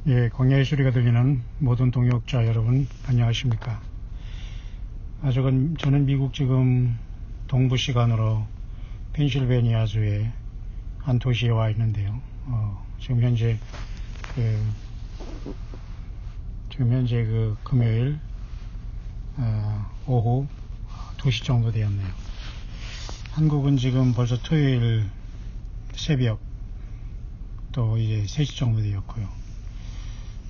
예, 광야의 소리가 들리는 모든 동역자 여러분 안녕하십니까. 저는 미국 지금 동부 시간으로 펜실베니아주의 한 도시에 와 있는데요. 지금 현재 금요일 오후 2시 정도 되었네요. 한국은 지금 벌써 토요일 새벽 또 이제 3시 정도 되었고요.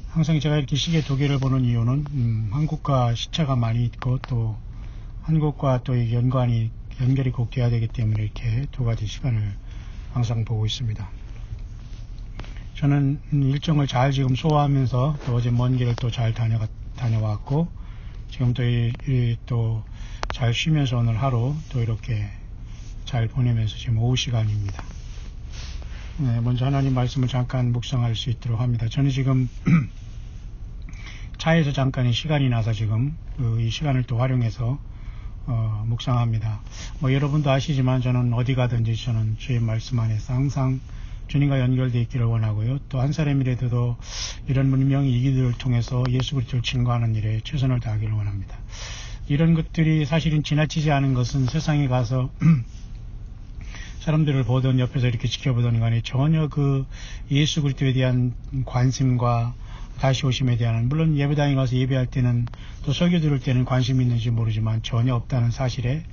항상 제가 이렇게 시계 두 개를 보는 이유는 한국과 시차가 많이 있고 또 한국과 또 연결이 꼭 돼야 되기 때문에 이렇게 두 가지 시간을 항상 보고 있습니다. 저는 일정을 잘 지금 소화하면서 또 어제 먼 길을 또 잘 다녀왔고 지금 또 잘 쉬면서 오늘 하루 또 이렇게 잘 보내면서 지금 오후 시간입니다. 네, 먼저 하나님 말씀을 잠깐 묵상할 수 있도록 합니다. 저는 지금 차에서 잠깐의 시간이 나서 지금 이 시간을 또 활용해서 묵상합니다. 여러분도 아시지만 저는 어디 가든지 저는 주의 말씀 안에서 항상 주님과 연결되어 있기를 원하고요. 또 한 사람이라도 이런 문명의 이기들을 통해서 예수 그리스도를 증거하는 일에 최선을 다하기를 원합니다. 이런 것들이 사실은 지나치지 않은 것은 세상에 가서 사람들을 보던 옆에서 이렇게 지켜보던 간에 전혀 그 예수 그리스도에 대한 관심과 다시 오심에 대한, 물론 예배당에 가서 예배할 때는 또 설교 들을 때는 관심이 있는지 모르지만 전혀 없다는 사실에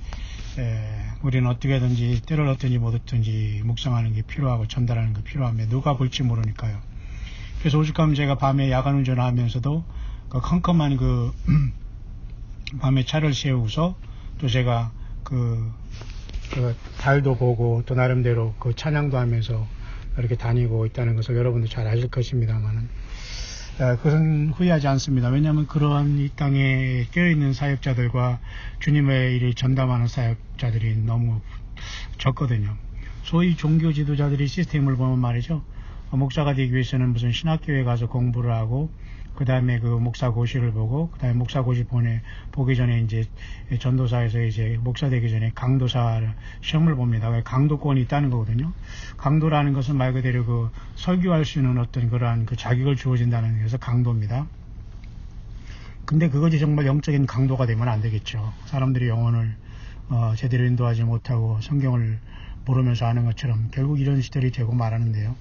우리는 어떻게든지 때를 얻든지 못 얻든지 묵상하는 게 필요하고 전달하는 게 필요합니다. 누가 볼지 모르니까요. 그래서 오죽하면 제가 밤에 야간 운전을 하면서도 그 컴컴한 밤에 차를 세우고서 또 제가 그 달도 보고 또 나름대로 그 찬양도 하면서 이렇게 다니고 있다는 것을 여러분도 잘 아실 것입니다만은 그것은 후회하지 않습니다. 왜냐하면 그러한 이 땅에 깨어있는 사역자들과 주님의 일을 전담하는 사역자들이 너무 적거든요. 소위 종교 지도자들이 시스템을 보면 말이죠. 목사가 되기 위해서는 무슨 신학교에 가서 공부를 하고 그 다음에 그 목사고시를 보고 그 다음에 목사고시 보기 전에 이제 전도사에서 이제 목사 되기 전에 강도사 시험을 봅니다. 강도권이 있다는 거거든요. 강도라는 것은 말 그대로 그 설교할 수 있는 어떤 그러한 그 자격을 주어진다는 것에서 강도입니다. 근데 그것이 정말 영적인 강도가 되면 안 되겠죠. 사람들이 영혼을 제대로 인도하지 못하고 성경을 모르면서 하는 것처럼 결국 이런 시절이 되고 말하는데요.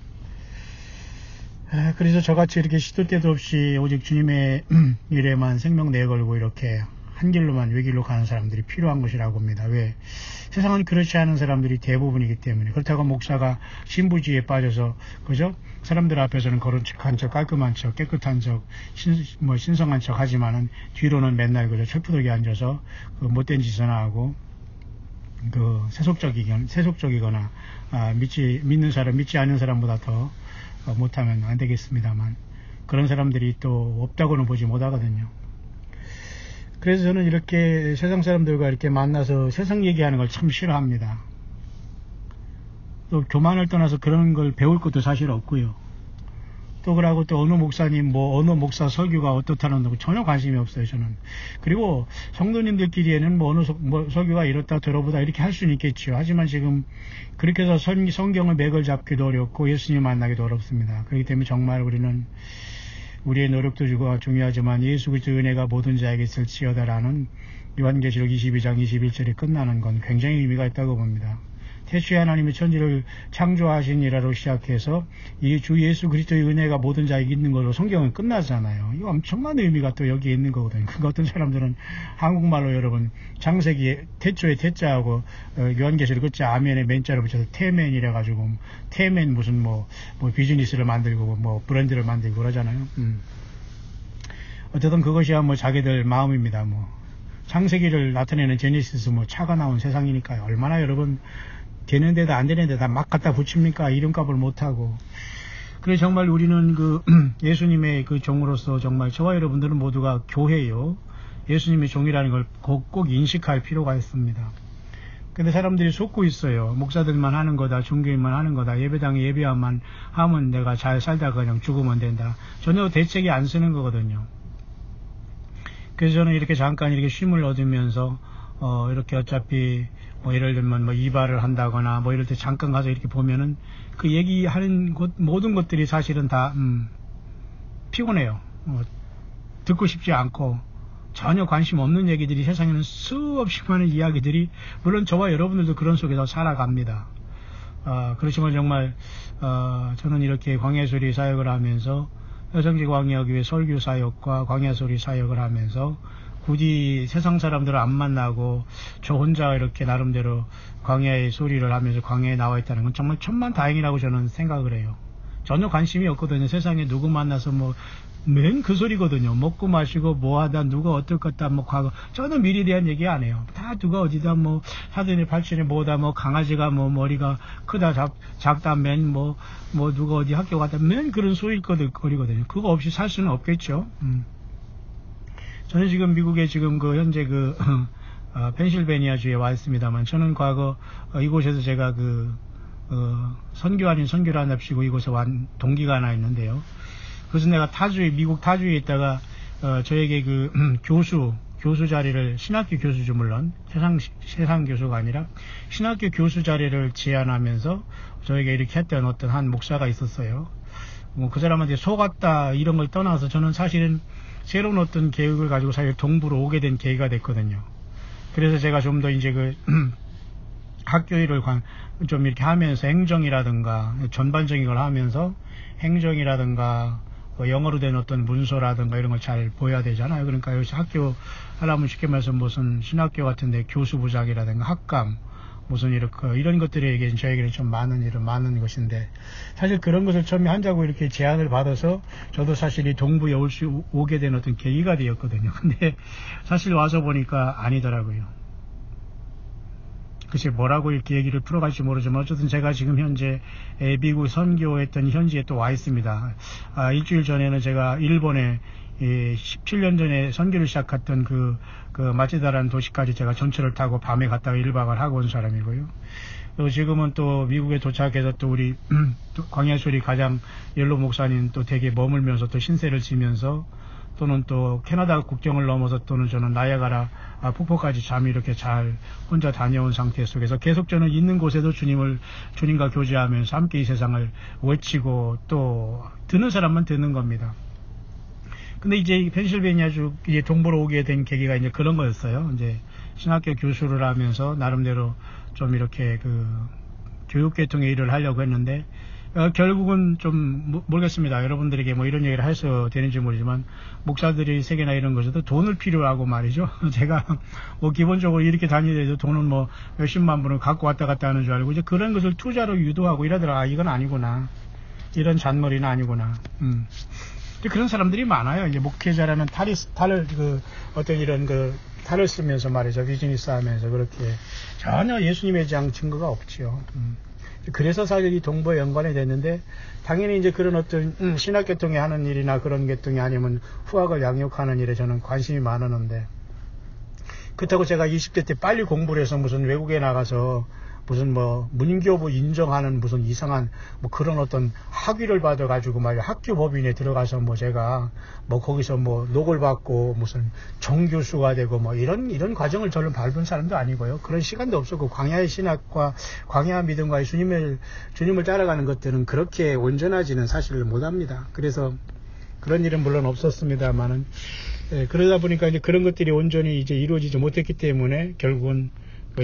그래서 저같이 이렇게 시도 때도 없이 오직 주님의 일에만 생명 내걸고 이렇게 한 길로만 외길로 가는 사람들이 필요한 것이라고 봅니다. 왜? 세상은 그렇지 않은 사람들이 대부분이기 때문에. 그렇다고 목사가 신부지에 빠져서 그죠? 사람들 앞에서는 거룩한 척, 깔끔한 척, 깨끗한 척, 신성한 척 하지만은 뒤로는 맨날 그저 철푸덕에 앉아서 그 못된 짓을 하고 그 세속적이거나 믿지 않는 사람보다 더 못하면 안 되겠습니다만 그런 사람들이 또 없다고는 보지 못하거든요. 그래서 저는 이렇게 세상 사람들과 이렇게 만나서 세상 얘기하는 걸 참 싫어합니다. 또 교만을 떠나서 그런 걸 배울 것도 사실 없고요. 또 그러고 또 어느 목사님 어느 목사 설교가 어떻다는 거 전혀 관심이 없어요. 저는. 그리고 성도님들끼리에는 어느 설교가 이렇다 저러보다 이렇게 할 수는 있겠죠. 하지만 지금 그렇게 해서 성경을 맥을 잡기도 어렵고 예수님 만나기도 어렵습니다. 그렇기 때문에 정말 우리는 우리의 노력도 중요하지만 예수 그리스도의 은혜가 모든 자에게 있을지어다라는 요한계시록 22장 21절에 끝나는 건 굉장히 의미가 있다고 봅니다. 태초에 하나님이 천지를 창조하신 일화로 시작해서 이 주 예수 그리스도의 은혜가 모든 자에게 있는 걸로 성경은 끝나잖아요. 이거 엄청난 의미가 또 여기에 있는 거거든요. 그러니까 어떤 사람들은 한국말로 여러분 창세기 태초에 태자하고 요한계시록 끝자 아멘에 맨자를 붙여서 태맨이라 가지고 태맨 무슨 비즈니스를 만들고 브랜드를 만들고 그러잖아요. 어쨌든 그것이야 자기들 마음입니다. 창세기를 나타내는 제네시스 차가 나온 세상이니까요. 얼마나 여러분 되는 데다 안 되는 데다 막 갖다 붙입니까? 이름값을 못하고. 그래서 정말 우리는 예수님의 그 종으로서 정말 저와 여러분들은 모두가 교회요. 예수님의 종이라는 걸 꼭 인식할 필요가 있습니다. 근데 사람들이 속고 있어요. 목사들만 하는 거다, 종교인만 하는 거다, 예배당에 예배만 하면 내가 잘 살다가 그냥 죽으면 된다. 전혀 대책이 안 쓰는 거거든요. 그래서 저는 이렇게 잠깐 이렇게 쉼을 얻으면서 이렇게 어차피 예를 들면 이발을 한다거나 이럴 때 잠깐 가서 이렇게 보면은 그 얘기하는 모든 것들이 사실은 다 피곤해요. 듣고 싶지 않고 전혀 관심 없는 얘기들이, 세상에는 수없이 많은 이야기들이, 물론 저와 여러분들도 그런 속에서 살아갑니다. 그렇지만 정말 저는 이렇게 광야소리 사역을 하면서, 여성지광야교회 설교 사역과 광야소리 사역을 하면서 굳이 세상 사람들을 안 만나고 저 혼자 이렇게 나름대로 광야의 소리를 하면서 광야에 나와 있다는 건 정말 천만다행이라고 저는 생각을 해요. 전혀 관심이 없거든요. 세상에 누구 만나서 맨 그 소리거든요. 먹고 마시고 뭐하다, 누가 어떨 것다, 과거. 저는 미래에 대한 얘기 안 해요. 다 누가 어디다 사돈이 팔촌이 뭐다, 강아지가 머리가 크다, 작다, 누가 어디 학교 갔다, 맨 그런 소리거리거든요. 그거 없이 살 수는 없겠죠. 저는 지금 미국에 지금 현재 펜실베니아주에 와 있습니다만, 저는 과거 이곳에서 제가 선교 아닌 선교를 한답시고 이곳에 wan 동기가 하나 있는데요. 그래서 내가 미국 타주에 있다가 저에게 교수 자리를, 신학교 교수죠, 물론 세상 교수가 아니라 신학교 교수 자리를 제안하면서 저에게 이렇게 했던 어떤 한 목사가 있었어요. 그 사람한테 속았다 이런 걸 떠나서 저는 사실은 새로운 어떤 계획을 가지고 사실 동부로 오게 된 계기가 됐거든요. 그래서 제가 좀 더 이제 학교 일을 좀 이렇게 하면서 행정이라든가 전반적인 걸 하면서 행정이라든가 영어로 된 어떤 문서라든가 이런 걸 잘 보여야 되잖아요. 그러니까 여기서 학교 하려면 쉽게 말해서 무슨 신학교 같은데 교수부장이라든가 학감 이런 것들에게 저에게는 좀 많은 것인데, 사실 그런 것을 처음에 한다고 이렇게 제안을 받아서 저도 사실 이 동부에 오게 된 어떤 계기가 되었거든요. 근데 사실 와서 보니까 아니더라고요. 글쎄 뭐라고 이렇게 얘기를 풀어갈지 모르지만 어쨌든 제가 지금 현재 미국 선교했던 현지에 또 와 있습니다. 일주일 전에는 제가 일본에 17년 전에 선교를 시작했던 마치다라는 도시까지 제가 전철을 타고 밤에 갔다가 1박을 하고 온 사람이고요. 그리고 지금은 또 미국에 도착해서 또 우리 광야소리 가장 연로 목사님 또 댁에 머물면서 또 신세를 지면서, 또는 또 캐나다 국경을 넘어서 또는 저는 나야가라 폭포까지 잠이 이렇게 잘 혼자 다녀온 상태 속에서 계속 저는 있는 곳에도 주님과 교제하면서 함께 이 세상을 외치고 또 듣는 사람만 듣는 겁니다. 근데 이제 펜실베니아주 동부로 오게 된 계기가 이제 그런 거였어요. 이제 신학교 교수를 하면서 나름대로 좀 이렇게 교육계통의 일을 하려고 했는데, 결국은 좀 모르겠습니다. 여러분들에게 이런 얘기를 해서 되는지 모르지만, 목사들이 세계나 이런 것에도 돈을 필요하고 말이죠. 제가 기본적으로 이렇게 다니더라도 돈은 몇십만 불을 갖고 왔다 갔다 하는 줄 알고, 이제 그런 것을 투자로 유도하고 이러더라. 이건 아니구나. 이런 잔머리는 아니구나. 그런 사람들이 많아요. 이제 목회자라는 어떤 이런 탈을 쓰면서 말이죠. 비즈니스 하면서 그렇게 전혀 예수님에 대한 증거가 없죠. 그래서 사실 이 동부에 연관이 됐는데, 당연히 이제 그런 어떤 신학계통에 하는 일이나 그런 계통이 아니면 후학을 양육하는 일에 저는 관심이 많았는데, 그렇다고 제가 20대 때 빨리 공부를 해서 무슨 외국에 나가서 무슨 문교부 인정하는 무슨 이상한 그런 어떤 학위를 받아가지고 학교 법인에 들어가서 제가 거기서 녹을 받고 무슨 정교수가 되고 이런 과정을 저는 밟은 사람도 아니고요. 그런 시간도 없었고, 광야의 신학과 광야 믿음과 주님을 따라가는 것들은 그렇게 온전하지는 사실 못합니다. 그래서 그런 일은 물론 없었습니다만은, 그러다 보니까 이제 그런 것들이 온전히 이제 이루어지지 못했기 때문에 결국은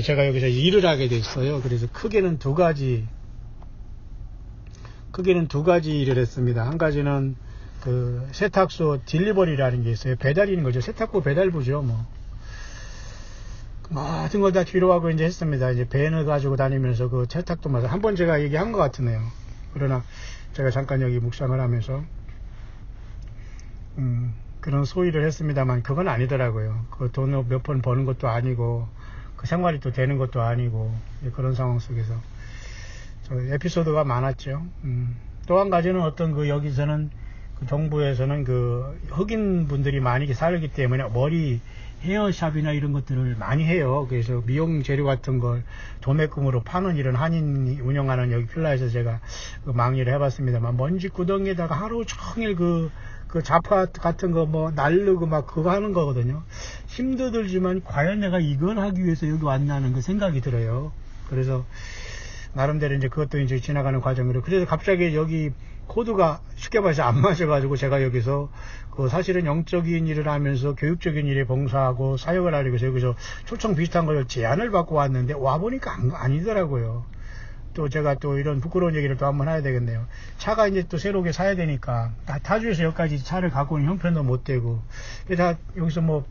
제가 여기서 일을 하게 됐어요. 그래서 크게는 두 가지 일을 했습니다. 한 가지는 세탁소 딜리버리라는 게 있어요. 배달인 거죠. 세탁소 배달부죠. 모든 걸 다 뒤로 하고 이제 했습니다. 이제 밴을 가지고 다니면서 세탁도마다 한번 제가 얘기한 것 같으네요. 그러나 제가 잠깐 여기 묵상을 하면서 그런 소일을 했습니다만, 그건 아니더라고요. 돈을 몇 번 버는 것도 아니고, 생활이 또 되는 것도 아니고, 그런 상황 속에서 에피소드가 많았죠. 또 한 가지는 여기서는 동부에서는 흑인 분들이 많이 살기 때문에 머리 헤어샵이나 이런 것들을 많이 해요. 그래서 미용 재료 같은 걸 도매금으로 파는 이런 한인이 운영하는 여기 필라에서 제가 망의를 해봤습니다만, 먼지 구덩이에다가 하루 종일 자파 같은 거 날르고 그거 하는 거거든요. 힘도 들지만 과연 내가 이걸 하기 위해서 여기 왔나는 생각이 들어요. 그래서 나름대로 이제 그것도 이제 지나가는 과정으로, 그래서 갑자기 여기 코드가 쉽게 말해서 안 맞아가지고 제가 여기서 사실은 영적인 일을 하면서 교육적인 일에 봉사하고 사역을 하려고 해서 여기서 초청 비슷한 걸 제안을 받고 왔는데 와보니까 아니더라고요. 또 제가 또 이런 부끄러운 얘기를 또 한번 해야 되겠네요. 차가 이제 또 새롭게 사야 되니까 타주에서 여기까지 차를 갖고 오는 형편도 못 되고 다 여기서 뭐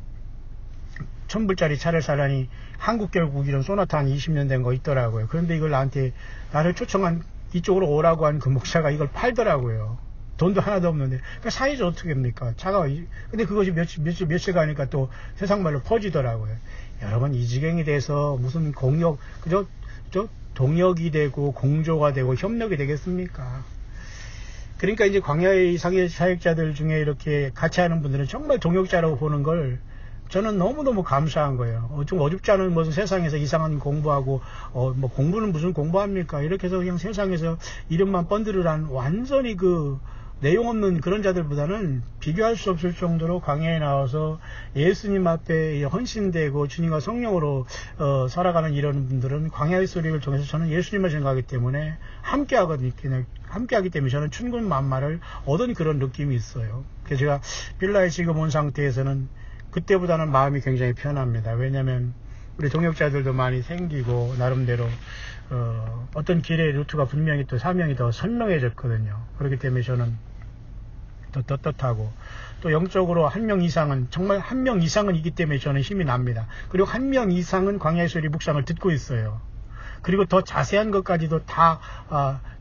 1,000불짜리 차를 사려니 한국 결국 이런 소나타 한 20년 된 거 있더라고요. 그런데 이걸 나를 초청한 이쪽으로 오라고 한 그 목사가 이걸 팔더라고요. 돈도 하나도 없는데. 그러니까 사이즈 어떻게 합니까? 차가, 근데 그것이 며칠 가니까 또 세상 말로 퍼지더라고요. 여러분, 이 지경이 돼서 무슨 동역이 되고 공조가 되고 협력이 되겠습니까? 그러니까 이제 광야의 사역자들 중에 이렇게 같이 하는 분들은 정말 동역자라고 보는 걸 저는 너무너무 감사한 거예요. 좀 어줍지 않은 무슨 세상에서 이상한 공부하고, 뭐 공부는 무슨 공부합니까? 이렇게 해서 그냥 세상에서 이름만 번들으란 완전히 내용 없는 그런 자들보다는 비교할 수 없을 정도로 광야에 나와서 예수님 앞에 헌신되고 주님과 성령으로 살아가는 이런 분들은 광야의 소리를 통해서 저는 예수님을 생각하기 때문에 함께하기 때문에 저는 천군만마를 얻은 그런 느낌이 있어요. 그래서 제가 빌라에 지금 온 상태에서는 그때보다는 마음이 굉장히 편합니다. 왜냐하면 우리 동역자들도 많이 생기고 나름대로 어떤 길의 루트가 분명히 또 사명이 더 선명해졌거든요. 그렇기 때문에 저는 더 떳떳하고 또 영적으로 한 명 이상은 정말 한 명 이상은 있기 때문에 저는 힘이 납니다. 그리고 한 명 이상은 광야의 소리 묵상을 듣고 있어요. 그리고 더 자세한 것까지도 다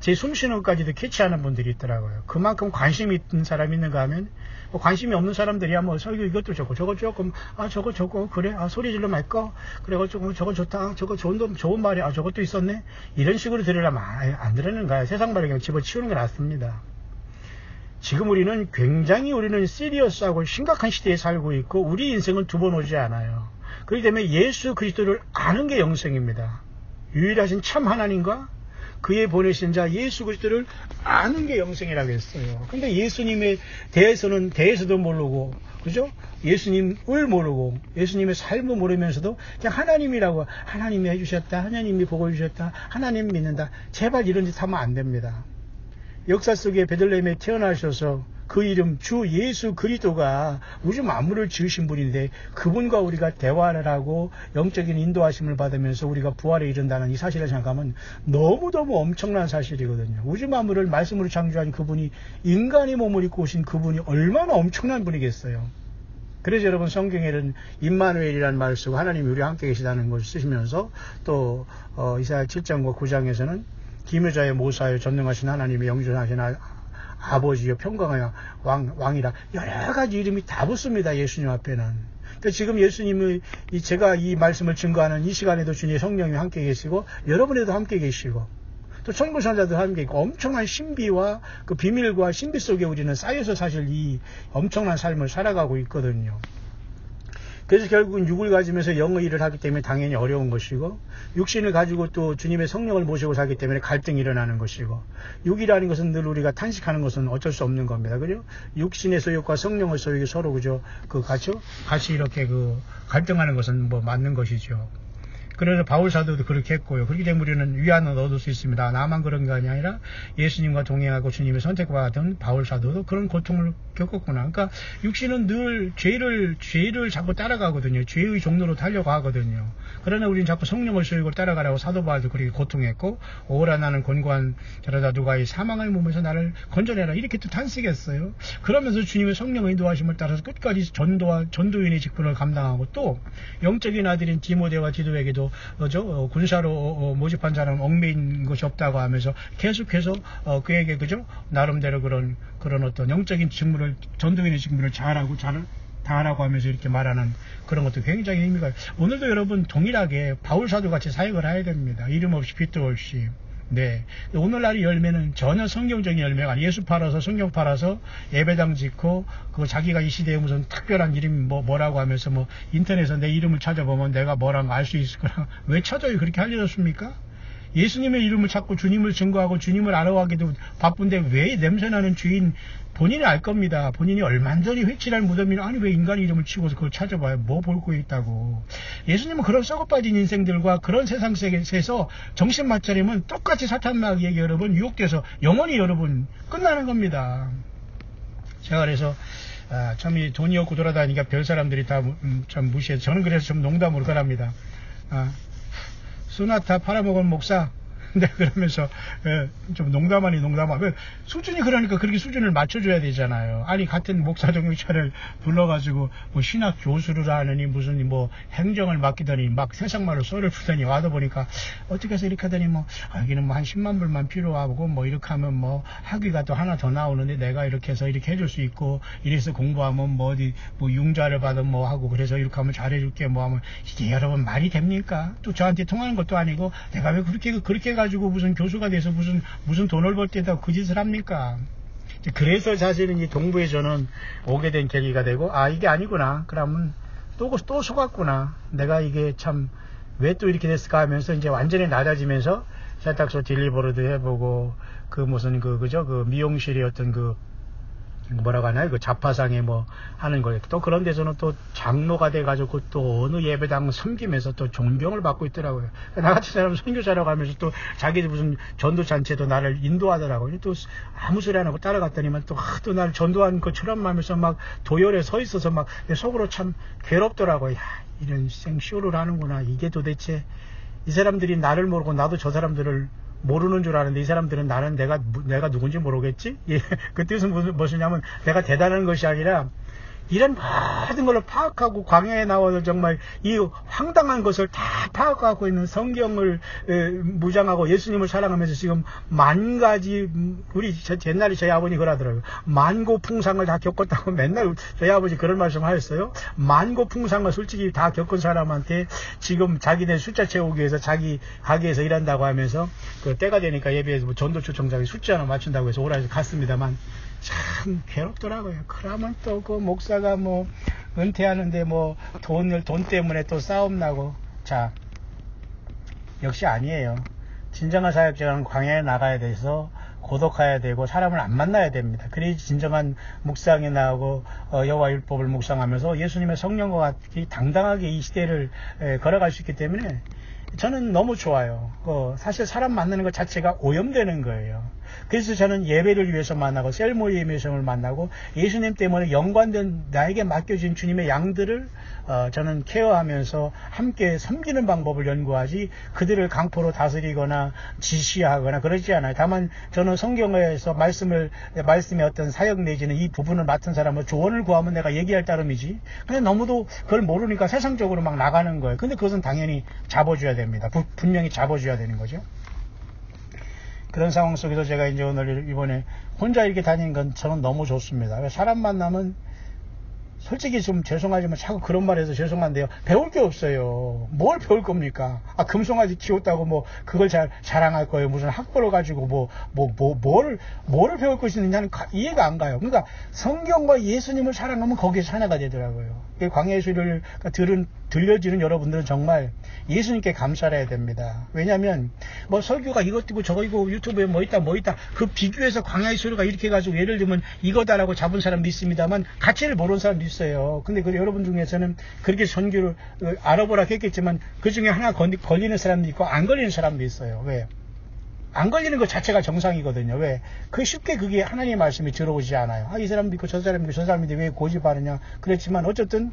제 숨쉬는 것까지도 캐치하는 분들이 있더라고요. 그만큼 관심이 있는 사람이 있는가 하면 관심이 없는 사람들이야 뭐 설교 이것도 좋고 저거 조금 저거 그래 소리 질러 말까 그래 저거 좋다 저거 좋은 말이야 저것도 있었네 이런 식으로 들으려면 안 들으는 거야. 세상 말을 그냥 집어치우는 게 낫습니다. 지금 우리는 시리어스하고 심각한 시대에 살고 있고 우리 인생은 두 번 오지 않아요. 그렇기 때문에 예수 그리스도를 아는 게 영생입니다. 유일하신 참 하나님과 그의 보내신 자 예수 그리스도를 아는 게 영생이라고 했어요. 근데 예수님에 대해서도 모르고 그죠? 예수님을 모르고 예수님의 삶을 모르면서도 그냥 하나님이 해주셨다, 하나님이 복을 주셨다, 하나님 믿는다. 제발 이런 짓 하면 안 됩니다. 역사 속에 베들레헴에 태어나셔서 그 이름 주 예수 그리스도가 우주 만물을 지으신 분인데 그분과 우리가 대화를 하고 영적인 인도하심을 받으면서 우리가 부활에 이른다는 이 사실을 생각하면 너무너무 엄청난 사실이거든요. 우주 만물을 말씀으로 창조한 그분이 인간의 몸을 입고 오신 그분이 얼마나 엄청난 분이겠어요. 그래서 여러분 성경에는 임마누엘이라는 말을 쓰고 하나님이 우리와 함께 계시다는 것을 쓰시면서 또 이사야 7장과 9장에서는 기묘자의 모사여 전능하신 하나님의 영존하신 아버지여 평강하여 왕이라 여러 가지 이름이 다 붙습니다. 예수님 앞에는. 그러니까 지금 예수님의 제가 이 말씀을 증거하는 이 시간에도 주님의 성령이 함께 계시고 여러분에도 함께 계시고 또 천군천사도 함께 있고 엄청난 신비와 그 비밀과 신비 속에 우리는 쌓여서 사실 이 엄청난 삶을 살아가고 있거든요. 그래서 결국은 육을 가지면서 영의 일을 하기 때문에 당연히 어려운 것이고 육신을 가지고 또 주님의 성령을 모시고 살기 때문에 갈등이 일어나는 것이고 육이라는 것은 늘 우리가 탄식하는 것은 어쩔 수 없는 겁니다. 그죠? 육신의 소욕과 성령의 소욕이 서로 그죠? 같이 이렇게 갈등하는 것은 뭐 맞는 것이죠. 그래서 바울 사도도 그렇게 했고요. 그렇기 때문에 우리는 위안을 얻을 수 있습니다. 나만 그런 게 아니라 예수님과 동행하고 주님의 선택받은 바울 사도도 그런 고통을 겪었구나. 그러니까 육신은 늘 죄를 자꾸 따라가거든요. 죄의 종로로 타려고 하거든요. 그러나 우리는 자꾸 성령을 소유고 따라가라고 사도 바울도 그렇게 고통했고 오라 나는 곤고한 자라다 누가 이 사망의 몸에서 나를 건져내라 이렇게 또 탄식했어요. 그러면서 주님의 성령의 인도하심을 따라서 끝까지 전도인의 직분을 감당하고 또 영적인 아들인 디모데와 디도에게도 군사로 모집한 사람은 얽매인 것이 없다고 하면서 계속해서 그에게 그죠 나름대로 그런 어떤 영적인 직무를 전도인의 직무를 다하라고 하면서 이렇게 말하는 그런 것도 굉장히 의미가 오늘도 여러분 동일하게 바울 사도 같이 사역을 해야 됩니다. 이름 없이 빛도 없이. 네. 오늘날의 열매는 전혀 성경적인 열매가 아니에요. 예수 팔아서 성경 팔아서 예배당 짓고 자기가 이 시대에 무슨 특별한 이름이 뭐라고 하면서 인터넷에서 내 이름을 찾아보면 내가 뭐라는 거 알 수 있을 거라. 왜 찾아요? 그렇게 알려졌습니까? 예수님의 이름을 찾고 주님을 증거하고 주님을 알아가기도 바쁜데 왜 냄새나는 주인 본인이 알 겁니다. 본인이 얼마전이 회칠할 무덤이나 아니 왜 인간의 이름을 치고서 그걸 찾아봐요. 뭐 볼 거 있다고. 예수님은 그런 썩어빠진 인생들과 그런 세상 속에서 정신 못 차리면 똑같이 사탄 마귀에게 여러분 유혹돼서 영원히 여러분 끝나는 겁니다. 제가 그래서 참 이 돈이 없고 돌아다니니까 별 사람들이 다 참 무시해서 저는 그래서 좀 농담으로 그럽니다. 소나타 팔아먹은 목사 근데 그러면서 좀 농담 아니 농담하면 수준이 그러니까 그렇게 수준을 맞춰줘야 되잖아요. 아니 같은 목사 정육차를 불러가지고 뭐 신학 교수를 하느니 무슨 뭐 행정을 맡기더니 막 세상 말로 썰을 풀더니 와도 보니까 어떻게 해서 이렇게 하더니 뭐 여기는 뭐 한 10만 불만 필요하고 뭐 이렇게 하면 뭐 학위가 또 하나 더 나오는데 내가 이렇게 해서 이렇게 해줄 수 있고 이래서 공부하면 뭐 어디 뭐 융자를 받으면 뭐 하고 그래서 이렇게 하면 잘해줄게 뭐 하면 이게 여러분 말이 됩니까? 또 저한테 통하는 것도 아니고 내가 왜 그렇게 가지고 무슨 교수가 돼서 무슨 돈을 벌 때다 그 짓을 합니까? 그래서 사실은 이 동부에 저는 오게 된 계기가 되고 이게 아니구나. 그러면 또 속았구나. 내가 이게 참 왜 또 이렇게 됐을까 하면서 이제 완전히 낮아지면서 세탁소 딜리버리도 해보고 그 무슨 그 미용실이 어떤 뭐라고 하나요? 그 자파상에 뭐 하는 거예요. 또 그런 데서는 또 장로가 돼가지고 또 어느 예배당 섬기면서 또 존경을 받고 있더라고요. 나같은 사람 선교사라고 하면서 또 자기 무슨 전도잔치에도 나를 인도하더라고요. 또 아무 소리 안 하고 따라갔더니만 또 나를 전도한 것처럼 하면서 막 도열에 서 있어서 막 내 속으로 참 괴롭더라고요. 야, 이런 생쇼를 하는구나. 이게 도대체 이 사람들이 나를 모르고 나도 저 사람들을 모르는 줄 아는데 이 사람들은 나는 내가 누군지 모르겠지? 예, 그 뜻은 무엇이냐면 내가 대단한 것이 아니라 이런 모든 걸로 파악하고 광야에 나와서 정말 이 황당한 것을 다 파악하고 있는 성경을 무장하고 예수님을 사랑하면서 지금 만 가지 옛날에 저희 아버지 그러더라고요. 만고풍상을 다 겪었다고 맨날 저희 아버지 그런 말씀 하셨어요. 만고풍상을 솔직히 다 겪은 사람한테 지금 자기네 숫자 채우기 위해서 자기 가게에서 일한다고 하면서 그 때가 되니까 예배에서 뭐 전도 초청장에 숫자 하나 맞춘다고 해서 오라 해서 갔습니다만 참 괴롭더라고요. 그러면 또 그 목사가 뭐 은퇴하는데 뭐 돈 때문에 또 싸움 나고. 자, 역시 아니에요. 진정한 사역자는 광야에 나가야 돼서 고독해야 되고 사람을 안 만나야 됩니다. 그래야 진정한 묵상이 나오고 여호와 율법을 묵상하면서 예수님의 성령과 같이 당당하게 이 시대를 걸어갈 수 있기 때문에 저는 너무 좋아요. 사실 사람 만나는 것 자체가 오염되는 거예요. 그래서 저는 예배를 위해서 만나고 셀모의 예배성을 만나고 예수님 때문에 연관된 나에게 맡겨진 주님의 양들을 저는 케어하면서 함께 섬기는 방법을 연구하지 그들을 강포로 다스리거나 지시하거나 그러지 않아요. 다만 저는 성경에서 말씀의 어떤 사역 내지는 이 부분을 맡은 사람은 조언을 구하면 내가 얘기할 따름이지. 근데 너무도 그걸 모르니까 세상적으로 막 나가는 거예요. 근데 그것은 당연히 잡아줘야 됩니다. 분명히 잡아줘야 되는 거죠. 그런 상황 속에서 제가 이제 오늘 이번에 혼자 이렇게 다니는 건 저는 너무 좋습니다. 사람 만나면 솔직히 좀 죄송하지만 자꾸 그런 말 해서 죄송한데요. 배울 게 없어요. 뭘 배울 겁니까? 금송아지 키웠다고 뭐 그걸 자랑할 거예요. 무슨 학벌을 가지고 뭐를 배울 것이 있느냐는 이해가 안 가요. 그러니까 성경과 예수님을 사랑하면 거기에서 하나가 되더라고요. 광야의 소리를 들려주는 여러분들은 정말 예수님께 감사해야 됩니다. 왜냐하면 뭐 설교가 이것이고 저거이고 유튜브에 뭐 있다 그 비교해서 광야의 소리가 이렇게 해가지고 예를 들면 이거다라고 잡은 사람도 있습니다만 가치를 모르는 사람도 있어요. 근데 여러분 중에서는 그렇게 선교를 알아보라 했겠지만 그 중에 하나 걸리는 사람도 있고 안 걸리는 사람도 있어요. 왜? 안 걸리는 것 자체가 정상이거든요. 왜? 쉽게 그게 하나님의 말씀이 들어오지 않아요. 이 사람 믿고 저 사람 믿고 저 사람인데 왜 고집하느냐. 그랬지만 어쨌든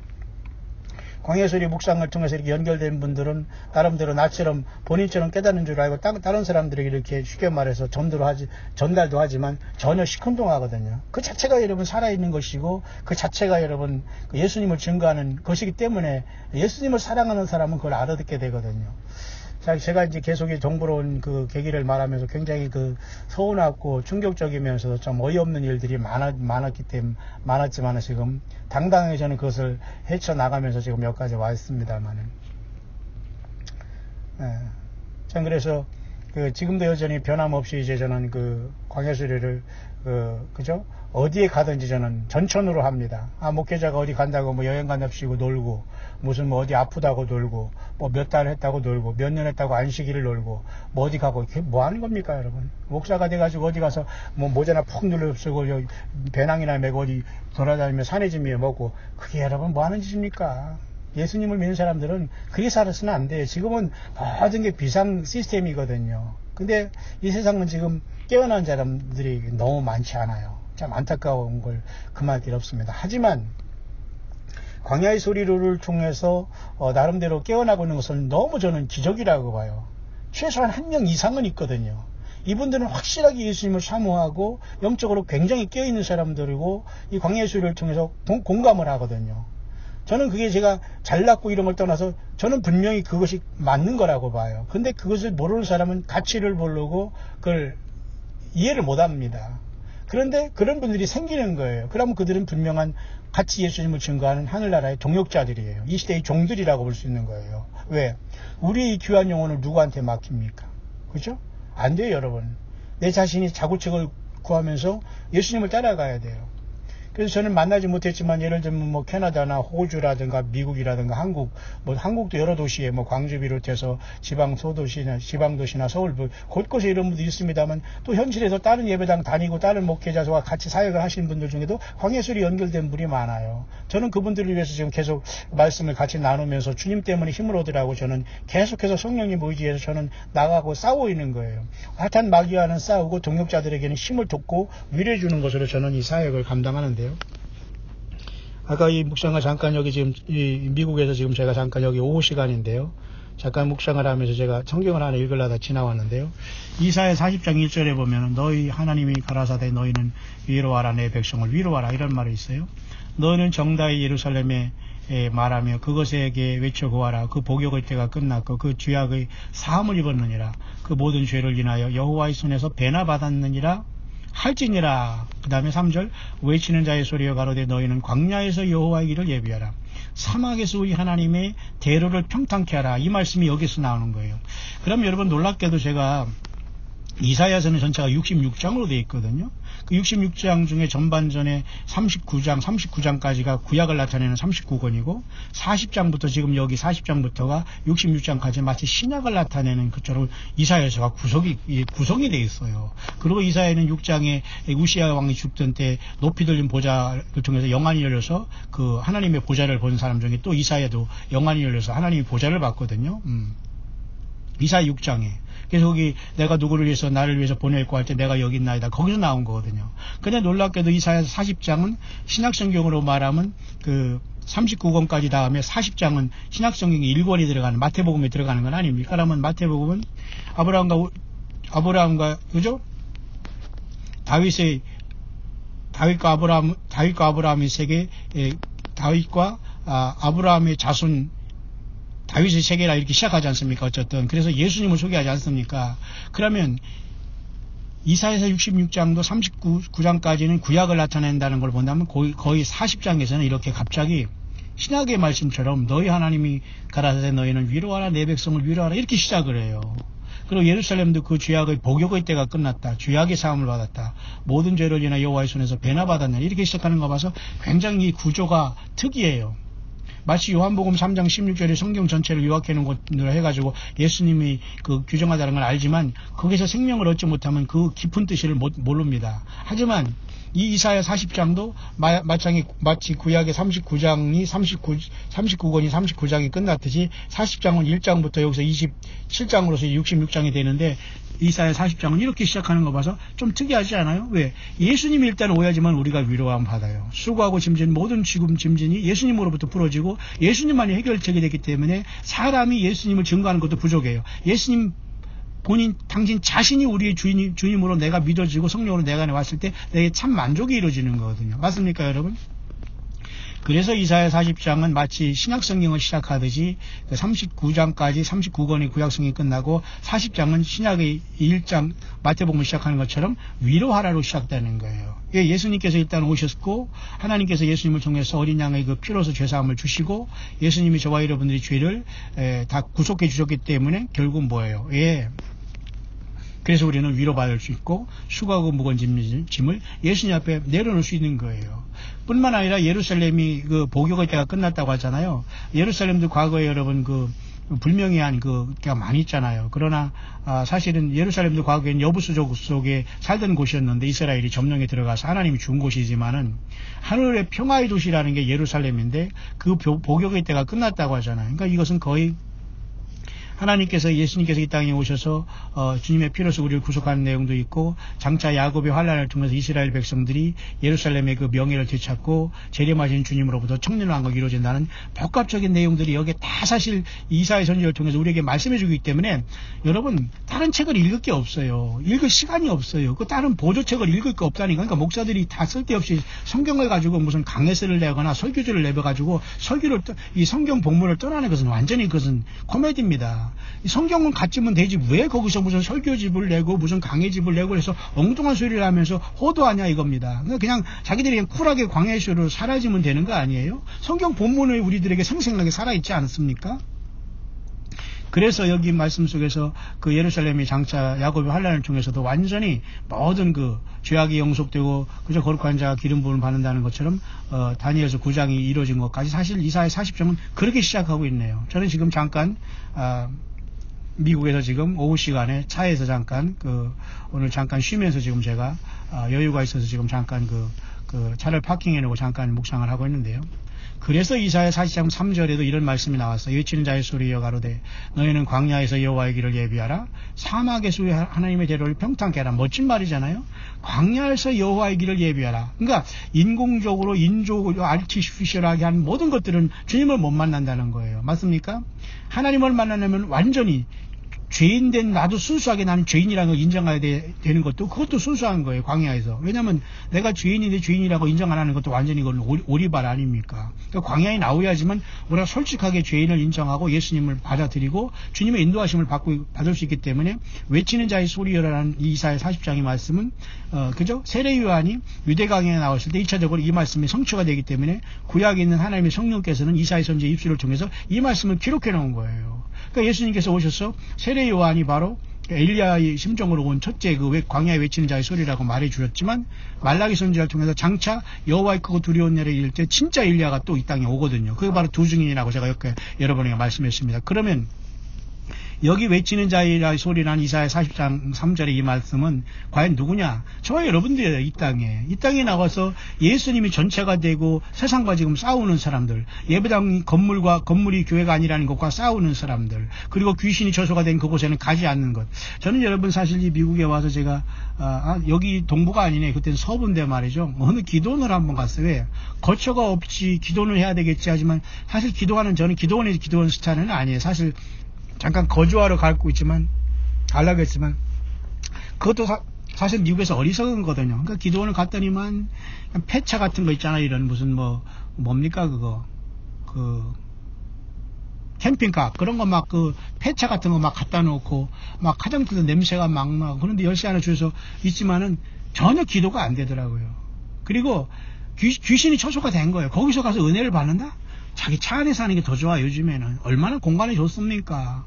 광야의 소리 묵상을 통해서 이렇게 연결된 분들은 나름대로 나처럼 본인처럼 깨닫는 줄 알고 다른 사람들에게 이렇게 쉽게 말해서 전달도 하지만 전혀 시큰둥하거든요. 그 자체가 여러분 살아있는 것이고 그 자체가 여러분 예수님을 증거하는 것이기 때문에 예수님을 사랑하는 사람은 그걸 알아듣게 되거든요. 자, 제가 이제 계속 동부로 온 그 계기를 말하면서 굉장히 서운하고 충격적이면서도 좀 어이없는 일들이 많았지만 지금 당당하게 저는 그것을 헤쳐나가면서 지금 여기까지 와 있습니다만은. 전 그래서 지금도 여전히 변함없이 이제 저는 광야수리를 그죠? 어디에 가든지 저는 전천후로 합니다. 목회자가 어디 간다고 뭐 여행 간답시고 놀고, 무슨 뭐 어디 아프다고 놀고, 뭐 몇 달 했다고 놀고, 몇 년 했다고 안식일을 놀고, 뭐 어디 가고, 뭐 하는 겁니까, 여러분? 목사가 돼가지고 어디 가서 뭐 모자나 푹 눌러쓰고, 배낭이나 메고 어디 돌아다니며 산에짐이에 먹고, 그게 여러분 뭐 하는 짓입니까? 예수님을 믿는 사람들은 그렇게 살아서는 안 돼요. 지금은 모든 게 비상 시스템이거든요. 근데 이 세상은 지금 깨어난 사람들이 너무 많지 않아요. 참 안타까운 걸 금할 길 없습니다. 하지만 광야의 소리를 통해서 나름대로 깨어나고 있는 것은 너무 저는 기적이라고 봐요. 최소한 한 명 이상은 있거든요. 이분들은 확실하게 예수님을 사모하고 영적으로 굉장히 깨어있는 사람들이고 이 광야의 소리를 통해서 공감을 하거든요. 저는 그게 제가 잘났고 이런 걸 떠나서 저는 분명히 그것이 맞는 거라고 봐요. 근데 그것을 모르는 사람은 가치를 모르고 그걸 이해를 못 합니다. 그런데 그런 분들이 생기는 거예요. 그러면 그들은 분명한 같이 예수님을 증거하는 하늘나라의 동역자들이에요. 이 시대의 종들이라고 볼 수 있는 거예요. 왜? 우리의 귀한 영혼을 누구한테 맡깁니까? 그죠? 안 돼요, 여러분. 내 자신이 자구책을 구하면서 예수님을 따라가야 돼요. 그래서 저는 만나지 못했지만 예를 들면 뭐 캐나다나 호주라든가 미국이라든가 한국도 여러 도시에 뭐 광주 비롯해서 지방 도시나 서울 곳곳에 이런 분들이 있습니다만 또 현실에서 다른 예배당 다니고 다른 목회자와 같이 사역을 하시는 분들 중에도 광야술이 연결된 분이 많아요. 저는 그분들을 위해서 지금 계속 말씀을 같이 나누면서 주님 때문에 힘을 얻으라고 저는 계속해서 성령님 의지해서 저는 나가고 싸우고 있는 거예요. 하여튼 마귀와는 싸우고 동역자들에게는 힘을 돋고 위로해 주는 것으로 저는 이 사역을 감당하는데 아까 이 묵상을 잠깐 여기 지금 미국에서 지금 제가 잠깐 여기 오후 시간인데요. 잠깐 묵상을 하면서 제가 성경을 하나 읽으려다 지나왔는데요. 이사야 40장 1절에 보면 너희 하나님이 가라사대 너희는 위로하라 내 백성을 위로하라 이런 말이 있어요. 너희는 정다이 예루살렘에 말하며 그것에게 외쳐 고하라. 그 복역의 때가 끝났고 그 죄악의 사함을 입었느니라. 그 모든 죄를 인하여 여호와의 손에서 배나 받았느니라. 할지니라. 그 다음에 3절 외치는 자의 소리여 가로되 너희는 광야에서 여호와의 길을 예비하라. 사막에서 우리 하나님의 대로를 평탄케 하라. 이 말씀이 여기서 나오는 거예요. 그럼 여러분 놀랍게도 제가 이사야서는 전체가 66장으로 되어 있거든요. 그 66장 중에 전반전에 39장까지가 구약을 나타내는 39권이고 40장부터 지금 여기 40장부터가 66장까지 마치 신약을 나타내는 것처럼 이사야서가 구성이 되어 있어요. 그리고 이사야는 6장에 우시야 왕이 죽던 때 높이 들린 보좌를 통해서 영안이 열려서 그 하나님의 보좌를 본 사람 중에 또 이사야도 영안이 열려서 하나님의 보좌를 봤거든요. 이사야 6장에. 그래서 거기 내가 누구를 위해서 나를 위해서 보낼고 할 때 내가 여기 있나이다. 거기서 나온 거거든요. 근데 놀랍게도 이사야 40장은 신약성경으로 말하면 그 39권까지 다음에 40장은 신약성경이 1권이 들어가는 마태복음에 들어가는 건 아닙니까? 그러면 마태복음은 아브라함과 그죠? 다윗과 아브라함의 세계, 다윗과 아브라함의 자손 다윗의 세계라 이렇게 시작하지 않습니까? 어쨌든 그래서 예수님을 소개하지 않습니까? 그러면 이사야서 66장도 39장까지는 구약을 나타낸다는 걸 본다면 거의 40장에서는 이렇게 갑자기 신약의 말씀처럼 너희 하나님이 가라사대 너희는 위로하라 내 백성을 위로하라 이렇게 시작을 해요. 그리고 예루살렘도 그 죄악의 복역의 때가 끝났다. 죄악의 사함을 받았다. 모든 죄를 인하여 여호와의 손에서 배나 받았냐 이렇게 시작하는 거 봐서 굉장히 이 구조가 특이해요. 마치 요한복음 3장 16절에 성경 전체를 요약해 놓은 것으로 해가지고 예수님이 그 규정하다는 걸 알지만 거기서 생명을 얻지 못하면 그 깊은 뜻을 모릅니다. 하지만 이 이사야 40장도 마치 구약의 39권이 39장이 끝났듯이 40장은 1장부터 여기서 27장으로서 66장이 되는데 이사야 40장은 이렇게 시작하는 거 봐서 좀 특이하지 않아요? 왜? 예수님이 일단 오야지만 우리가 위로함 받아요. 수고하고 짐진 모든 짐진이 예수님으로부터 풀어지고 예수님만이 해결책이 되기 때문에 사람이 예수님을 증거하는 것도 부족해요. 예수님 당신 자신이 우리의 주님으로 내가 믿어지고 성령으로 내 안에 왔을 때 내게 참 만족이 이루어지는 거거든요. 맞습니까, 여러분? 그래서 이사야 40장은 마치 신약성경을 시작하듯이 39장까지 39권의 구약성경이 끝나고 40장은 신약의 1장 마태복음을 시작하는 것처럼 위로하라로 시작되는 거예요. 예수님께서 일단 오셨고 하나님께서 예수님을 통해서 어린 양의 그 피로서 죄사함을 주시고 예수님이 저와 여러분들의 죄를 다 구속해 주셨기 때문에 결국 뭐예요? 그래서 우리는 위로받을 수 있고 수고하고 무거운 짐을 예수님 앞에 내려놓을 수 있는 거예요. 뿐만 아니라 예루살렘이 그 복역의 때가 끝났다고 하잖아요. 예루살렘도 과거에 여러분 그 불명예한 그가 많이 있잖아요. 그러나 사실은 예루살렘도 과거에는 여부수족 속에 살던 곳이었는데 이스라엘이 점령에 들어가서 하나님이 준 곳이지만은 하늘의 평화의 도시라는 게 예루살렘인데 그 복역의 때가 끝났다고 하잖아요. 그러니까 이것은 거의 하나님께서 예수님께서 이 땅에 오셔서 주님의 피로서 우리를 구속하는 내용도 있고 장차 야곱의 환란을 통해서 이스라엘 백성들이 예루살렘의 그 명예를 되찾고 재림하신 주님으로부터 청년왕국이 이루어진다는 복합적인 내용들이 여기에 다 사실 이사야 선지를 통해서 우리에게 말씀해 주기 때문에 여러분 다른 책을 읽을 게 없어요. 읽을 시간이 없어요. 그 다른 보조책을 읽을 게 없다니까. 그러니까 목사들이 다 쓸데없이 성경을 가지고 무슨 강해서를 내거나 설교주를 내버가지고 이 성경 본문을 떠나는 것은 완전히 그것은 코미디입니다. 성경은 갖추면 되지 왜 거기서 무슨 설교집을 내고 무슨 강해집을 내고 해서 엉뚱한 소리를 하면서 호도하냐 이겁니다. 그냥 자기들이 그냥 쿨하게 광야쇼로 사라지면 되는 거 아니에요? 성경 본문을 우리들에게 생생하게 살아있지 않습니까? 그래서 여기 말씀 속에서 그 예루살렘이 장차 야곱의 환란을 통해서도 완전히 모든 그 죄악이 용속되고 그저 거룩한 자가 기름 부음을 받는다는 것처럼 다니엘서 9장이 이루어진 것까지 사실 이사야 40장은 그렇게 시작하고 있네요. 저는 지금 잠깐 미국에서 지금 오후 시간에 차에서 잠깐 오늘 잠깐 쉬면서 지금 제가 여유가 있어서 지금 잠깐 차를 파킹해 놓고 잠깐 묵상을 하고 있는데요. 그래서 이사야 40장 3절에도 이런 말씀이 나왔어요. 외치는 자의 소리여 가로되 너희는 광야에서 여호와의 길을 예비하라. 사막에서 하나님의 대로를 평탄케 하라. 멋진 말이잖아요. 광야에서 여호와의 길을 예비하라. 그러니까 인공적으로 인조적으로 아티피셜하게 한 모든 것들은 주님을 못 만난다는 거예요. 맞습니까? 하나님을 만나려면 완전히 죄인된 나도 순수하게 나는 죄인이라는 걸 인정해야 되는 것도 그것도 순수한 거예요. 광야에서. 왜냐하면 내가 죄인인데 죄인이라고 인정 안 하는 것도 완전히 그건 오리발 아닙니까? 그러니까 광야에 나오야지만 우리가 솔직하게 죄인을 인정하고 예수님을 받아들이고 주님의 인도하심을 받을 수 있기 때문에 외치는 자의 소리여라는 이사야 40장의 말씀은 그죠? 세례 요한이 유대강에 나왔을 때 1차적으로 이 말씀이 성취가 되기 때문에 구약에 있는 하나님의 성령께서는 이사야 선지의 입술을 통해서 이 말씀을 기록해 놓은 거예요. 그러니까 예수님께서 오셔서 세례 요한이 바로 엘리야의 심정으로 온 첫째 광야에 외치는 자의 소리라고 말해 주셨지만 말라기 선지자를 통해서 장차 여호와의 크고 두려운 날에 이를 때 진짜 엘리야가 또 이 땅에 오거든요. 그게 바로 두 증인이라고 제가 여러분에게 말씀했습니다. 그러면 여기 외치는 자의 소리라는 이사야 40장 3절의 이 말씀은 과연 누구냐? 저와 여러분들이에요. 이 땅에 나와서 예수님이 전체가 되고 세상과 지금 싸우는 사람들, 예배당 건물이 교회가 아니라는 것과 싸우는 사람들, 그리고 귀신이 저소가 된 그곳에는 가지 않는 것. 저는 여러분 사실 이 미국에 와서 제가 여기 동부가 아니네. 그때는 서부인데 말이죠. 어느 기도원을 한번 갔어요. 왜? 거처가 없이 기도는 해야 되겠지 하지만 사실 저는 기도원의 기도원 스타일은 아니에요. 사실 잠깐 거주하러 가고 가려고 했지만 그것도 사실 미국에서 어리석은 거거든요. 그러니까 기도원을 갔더니만 폐차 같은 거 있잖아요. 이런 무슨 뭡니까 그거 캠핑카 그런 거 막 폐차 같은 거 막 갖다 놓고 막 화장실에서 냄새가 막 나고 그런데 열쇠 하나 주셔서 있지만은 전혀 기도가 안 되더라고요. 그리고 귀신이 처소가 된 거예요. 거기서 가서 은혜를 받는다? 자기 차 안에 사는 게 더 좋아. 요즘에는 얼마나 공간이 좋습니까?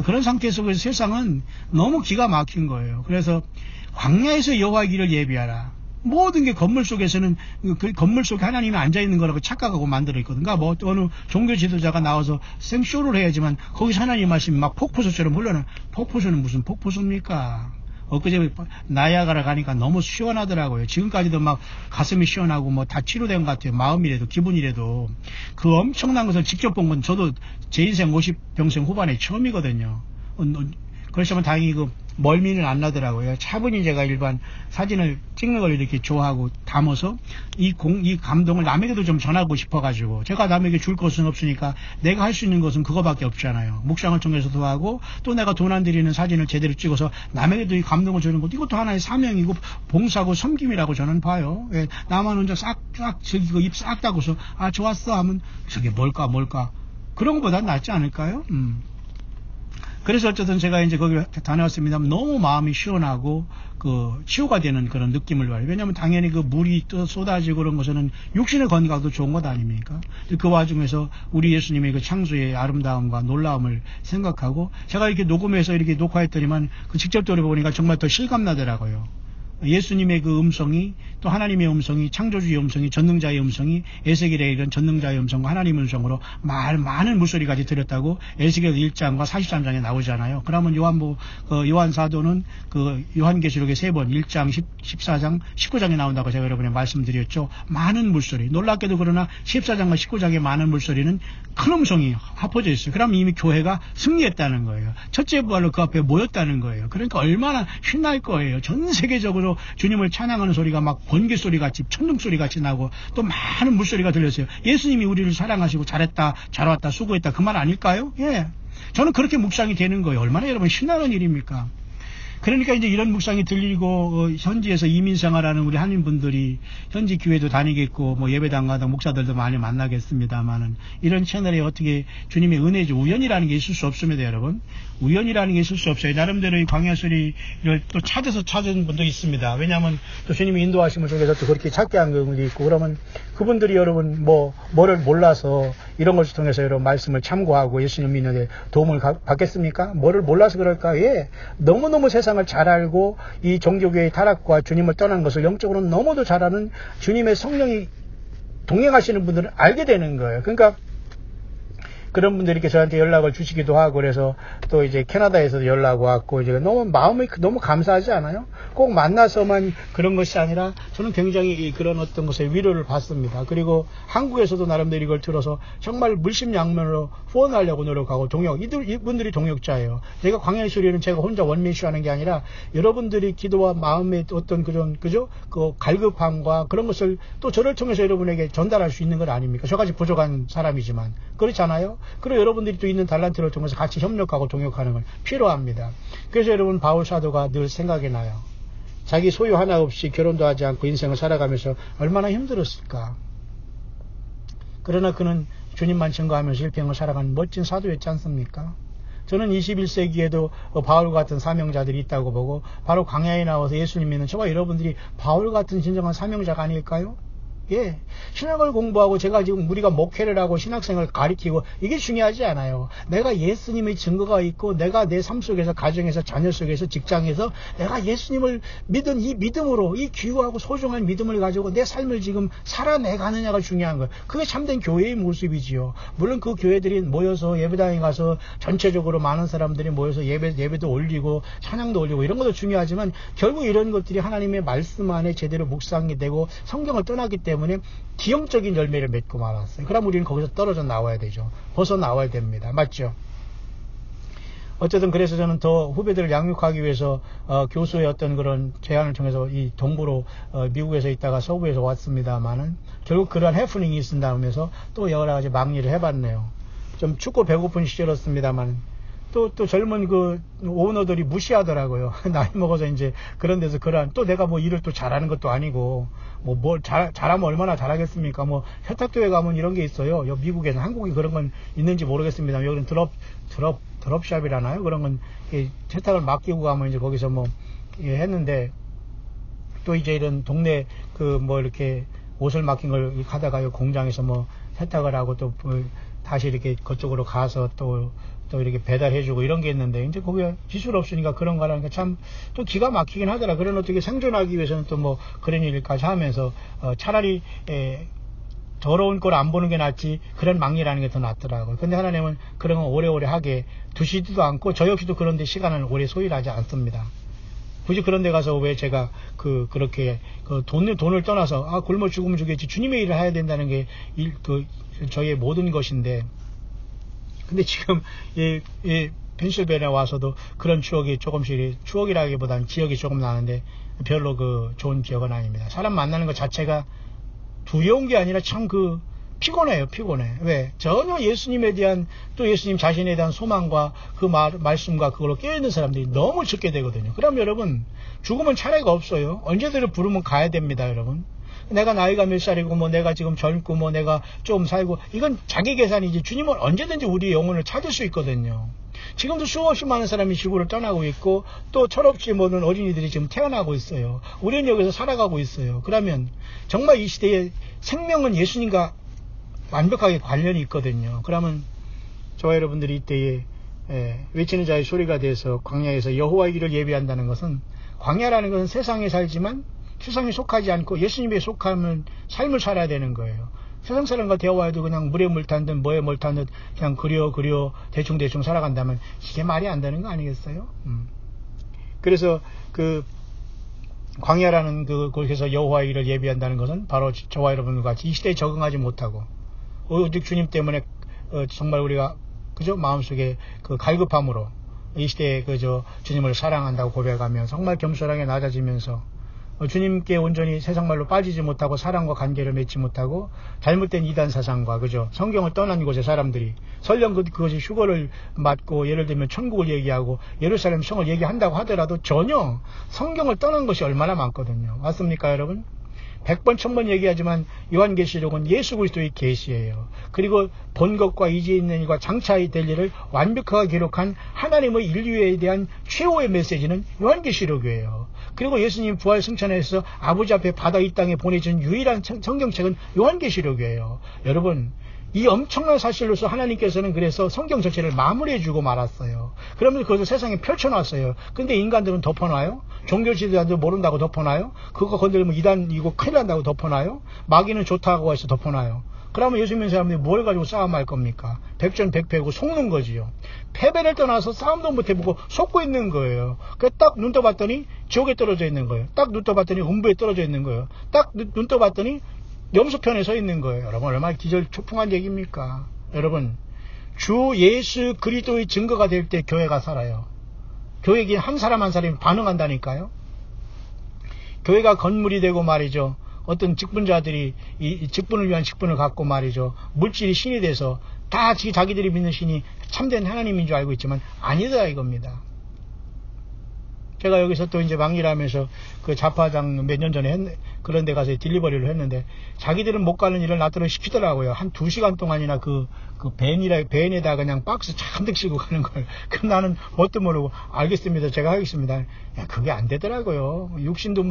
그런 상태 속에서 세상은 너무 기가 막힌 거예요. 그래서 광야에서 여호와의 길을 예비하라. 모든 게 건물 속에서는 그 건물 속에 하나님이 앉아있는 거라고 착각하고 만들어 있거든. 그러니까 어느 종교 지도자가 나와서 생쇼를 해야지만 거기서 하나님 말씀이 막 폭포수처럼 흘러나. 폭포수는 무슨 폭포수입니까? 엊그제 나야가라 가니까 너무 시원하더라고요. 지금까지도 막 가슴이 시원하고 다 치료된 것 같아요. 마음이라도 기분이라도. 그 엄청난 것을 직접 본 건 저도 제 인생 50평생 후반에 처음이거든요. 그렇지만 다행히 멀미는 안 나더라고요. 차분히 제가 일반 사진을 찍는 걸 이렇게 좋아하고 담아서 이 감동을 남에게도 좀 전하고 싶어가지고 제가 남에게 줄 것은 없으니까 내가 할 수 있는 것은 그거밖에 없잖아요. 묵상을 통해서도 하고 또 내가 돈 안 들이는 사진을 제대로 찍어서 남에게도 이 감동을 주는 것 이것도 하나의 사명이고 봉사고 섬김이라고 저는 봐요. 예, 나만 혼자 싹 즐기고 입 싹 닫고서 좋았어 하면 저게 뭘까 그런 것보다 낫지 않을까요? 그래서 어쨌든 제가 이제 거기를 다녀왔습니다만 너무 마음이 시원하고 그 치유가 되는 그런 느낌을 받아요. 왜냐하면 당연히 그 물이 또 쏟아지고 그런 것은 육신의 건강도 좋은 것 아닙니까? 그 와중에서 우리 예수님의 그 창조의 아름다움과 놀라움을 생각하고 제가 이렇게 녹음해서 이렇게 녹화했더니만 그 직접 들어보니까 정말 더 실감나더라고요. 예수님의 그 음성이 또 하나님의 음성이 창조주의 음성이 전능자의 음성이 에스겔의 이런 전능자의 음성과 하나님의 음성으로 많은 물소리까지 들렸다고 에스겔 1장과 43장에 나오잖아요. 그러면 요한 사도는 그 요한계시록의 3번 1장 14장 19장에 나온다고 제가 여러분에 말씀드렸죠. 많은 물소리. 놀랍게도 그러나 14장과 19장의 많은 물소리는 큰 음성이 합쳐져 있어요. 그러면 이미 교회가 승리했다는 거예요. 첫째 부활로 그 앞에 모였다는 거예요. 그러니까 얼마나 신날 거예요. 전 세계적으로 주님을 찬양하는 소리가 막 번개 소리 같이 천둥 소리 같이 나고 또 많은 물소리가 들렸어요. 예수님이 우리를 사랑하시고 잘했다, 잘 왔다, 수고했다 그 말 아닐까요? 예. 저는 그렇게 묵상이 되는 거예요. 얼마나 여러분 신나는 일입니까? 그러니까 이제 이런 묵상이 들리고 현지에서 이민 생활하는 우리 한인분들이 현지 교회도 다니겠고 뭐 예배당 가다 목사들도 많이 만나겠습니다만은 이런 채널에 어떻게 주님의 은혜죠. 우연이라는 게 있을 수 없습니다, 여러분. 우연이라는 게 있을 수 없어요. 나름대로 이 광야 소리를 또 찾은 분도 있습니다. 왜냐하면 또 주님이 인도하심을 속에서 또 그렇게 찾게 한 경우도 있고 그러면 그분들이 여러분 뭐를 몰라서 이런 것을 통해서 여러분 말씀을 참고하고 예수님 믿는데 도움을 받겠습니까? 뭐를 몰라서 그럴까? 예. 너무너무 세상을 잘 알고 이 종교교회의 타락과 주님을 떠난 것을 영적으로 너무도 잘 아는 주님의 성령이 동행하시는 분들은 알게 되는 거예요. 그러니까 그런 분들이 이렇게 저한테 연락을 주시기도 하고 그래서 또 이제 캐나다에서도 연락 왔고 이제 너무 마음이 너무 감사하지 않아요? 꼭 만나서만 그런 것이 아니라 저는 굉장히 그런 어떤 것에 위로를 받습니다. 그리고 한국에서도 나름대로 이걸 들어서 정말 물심양면으로 후원하려고 노력하고 이분들이 동역자예요. 제가 광야의 소리는 제가 혼자 원맨쇼 하는 게 아니라 여러분들이 기도와 마음의 어떤 그런 그죠? 그 갈급함과 그런 것을 또 저를 통해서 여러분에게 전달할 수 있는 것 아닙니까? 저같이 부족한 사람이지만 그렇잖아요. 그리고 여러분들이 또 있는 달란트를 통해서 같이 협력하고 동역하는 건 필요합니다. 그래서 여러분 바울 사도가 늘 생각이 나요. 자기 소유 하나 없이 결혼도 하지 않고 인생을 살아가면서 얼마나 힘들었을까. 그러나 그는 주님만 증거하면서 일평을 살아가는 멋진 사도였지 않습니까? 저는 21세기에도 바울 같은 사명자들이 있다고 보고 바로 광야에 나와서 예수님 믿는 저와 여러분들이 바울 같은 진정한 사명자가 아닐까요? 예. 신학을 공부하고 제가 지금 우리가 목회를 하고 신학생을 가리키고 이게 중요하지 않아요. 내가 예수님의 증거가 있고 내가 내 삶 속에서 가정에서 자녀 속에서 직장에서 내가 예수님을 믿은 이 믿음으로 이 귀하고 소중한 믿음을 가지고 내 삶을 지금 살아내가느냐가 중요한 거예요. 그게 참된 교회의 모습이지요. 물론 그 교회들이 모여서 예배당에 가서 전체적으로 많은 사람들이 모여서 예배도 올리고 찬양도 올리고 이런 것도 중요하지만 결국 이런 것들이 하나님의 말씀 안에 제대로 묵상이 되고 성경을 떠나기 때문에 기형적인 열매를 맺고 말았어요. 그럼 우리는 거기서 떨어져 나와야 되죠. 벗어 나와야 됩니다. 맞죠? 어쨌든 그래서 저는 더 후배들을 양육하기 위해서 교수의 어떤 그런 제안을 통해서 이 동부로 미국에서 있다가 서부에서 왔습니다만은 결국 그러한 해프닝이 있은다면서 또 여러 가지 막리를 해봤네요. 좀 춥고 배고픈 시절이었습니다만 또 젊은 그 오너들이 무시하더라고요. 나이 먹어서 이제 그런 데서 또 내가 뭐 일을 또 잘하는 것도 아니고 잘하면 얼마나 잘하겠습니까? 세탁소에 가면 이런 게 있어요. 미국에는 한국에 그런 건 있는지 모르겠습니다. 여기는 드롭샵이라나요? 그런 건 세탁을 맡기고 가면 이제 거기서 했는데 또 이제 이런 동네 이렇게 옷을 맡긴 걸 하다가 공장에서 세탁을 하고 또 다시 이렇게 그쪽으로 가서 또 이렇게 배달해주고 이런 게 있는데, 이제 거기가 기술 없으니까 그런 거라는 게 참 또 기가 막히긴 하더라. 그런 어떻게 생존하기 위해서는 또 그런 일까지 하면서, 차라리, 더러운 걸 안 보는 게 낫지, 그런 막리라는 게 더 낫더라고요. 근데 하나님은 그런 거 오래오래 하게 두시지도 않고, 저 역시도 그런데 시간을 오래 소일하지 않습니다. 굳이 그런 데 가서 왜 제가 그렇게 돈을 떠나서 굶어 죽으면 죽겠지, 주님의 일을 해야 된다는 게 저의 모든 것인데, 근데 지금 펜실베니아 와서도 그런 추억이 조금씩, 추억이라기보다는 기억이 조금 나는데 별로 좋은 기억은 아닙니다. 사람 만나는 것 자체가 두려운 게 아니라 참 피곤해요. 피곤해. 왜? 전혀 예수님에 대한, 또 예수님 자신에 대한 소망과 말씀과 그걸로 깨어있는 사람들이 너무 적게 되거든요. 그럼 여러분, 죽으면 차례가 없어요. 언제든 부르면 가야 됩니다, 여러분. 내가 나이가 몇 살이고 뭐 내가 지금 젊고 뭐 내가 좀 살고 이건 자기 계산이지 주님은 언제든지 우리의 영혼을 찾을 수 있거든요. 지금도 수없이 많은 사람이 지구를 떠나고 있고 또 철없이 모든 어린이들이 지금 태어나고 있어요. 우리는 여기서 살아가고 있어요. 그러면 정말 이 시대에 생명은 예수님과 완벽하게 관련이 있거든요. 그러면 저와 여러분들이 이때에 외치는 자의 소리가 돼서 광야에서 여호와의 길을 예비한다는 것은 광야라는 것은 세상에 살지만 세상에 속하지 않고 예수님에 속하는 삶을 살아야 되는 거예요. 세상 사람과 대화해도 그냥 물에 물 탄 듯 뭐에 물 탄 듯 그냥 그려 대충 살아간다면 이게 말이 안 되는 거 아니겠어요? 그래서 그 광야라는 그곳에서 여호와의 길을 예비한다는 것은 바로 저와 여러분과 같이 이 시대에 적응하지 못하고 오직 주님 때문에 정말 우리가 그저 마음속에 그 갈급함으로 이 시대에 그저 주님을 사랑한다고 고백하며 정말 겸손하게 낮아지면서 주님께 온전히 세상말로 빠지지 못하고 사랑과 관계를 맺지 못하고 잘못된 이단 사상과 그저 성경을 떠난 곳의 사람들이 설령 그것이 휴거를 맞고 예를 들면 천국을 얘기하고 예루살렘 성을 얘기한다고 하더라도 전혀 성경을 떠난 것이 얼마나 많거든요. 맞습니까 여러분? 100번 1000번 얘기하지만 요한계시록은 예수 그리스도의 계시예요. 그리고 본 것과 이제 있는 일과 장차 될 일을 완벽하게 기록한 하나님의 인류에 대한 최후의 메시지는 요한계시록이에요. 그리고 예수님 부활 승천해서 아버지 앞에 받아 이 땅에 보내준 유일한 성경책은 요한계시록이에요. 여러분 이 엄청난 사실로서 하나님께서는 그래서 성경 전체를 마무리해주고 말았어요. 그러면서 그것을 세상에 펼쳐놨어요. 근데 인간들은 덮어놔요? 종교 지도자도 모른다고 덮어놔요? 그거 건드리면 이단이고 큰일 난다고 덮어놔요? 마귀는 좋다고 해서 덮어놔요. 그러면 예수 믿는 사람들이 뭘 가지고 싸움할 겁니까? 백전백패고 속는 거지요. 패배를 떠나서 싸움도 못해보고 속고 있는 거예요. 그래서 딱 눈 떠봤더니 지옥에 떨어져 있는 거예요. 딱 눈 떠봤더니 음부에 떨어져 있는 거예요. 딱 눈 떠봤더니 염소편에 서 있는 거예요. 여러분 얼마나 기절초풍한 얘기입니까? 여러분 주 예수 그리스도의 증거가 될 때 교회가 살아요. 교회에 한 사람 한 사람이 반응한다니까요. 교회가 건물이 되고 말이죠. 어떤 직분자들이 이 직분을 위한 직분을 갖고 말이죠. 물질이 신이 돼서 다 자기들이 믿는 신이 참된 하나님인 줄 알고 있지만 아니다 이겁니다. 제가 여기서 또 이제 막일하면서 그 자파장 몇 년 전에 그런 데 가서 딜리버리를 했는데 자기들은 못 가는 일을 나더러 시키더라고요. 한 2시간 동안이나 그 벤에다 그냥 박스 잔뜩 싣고 가는 걸. 그럼 나는 뭣도 모르고 알겠습니다. 제가 하겠습니다. 야, 그게 안 되더라고요. 육신도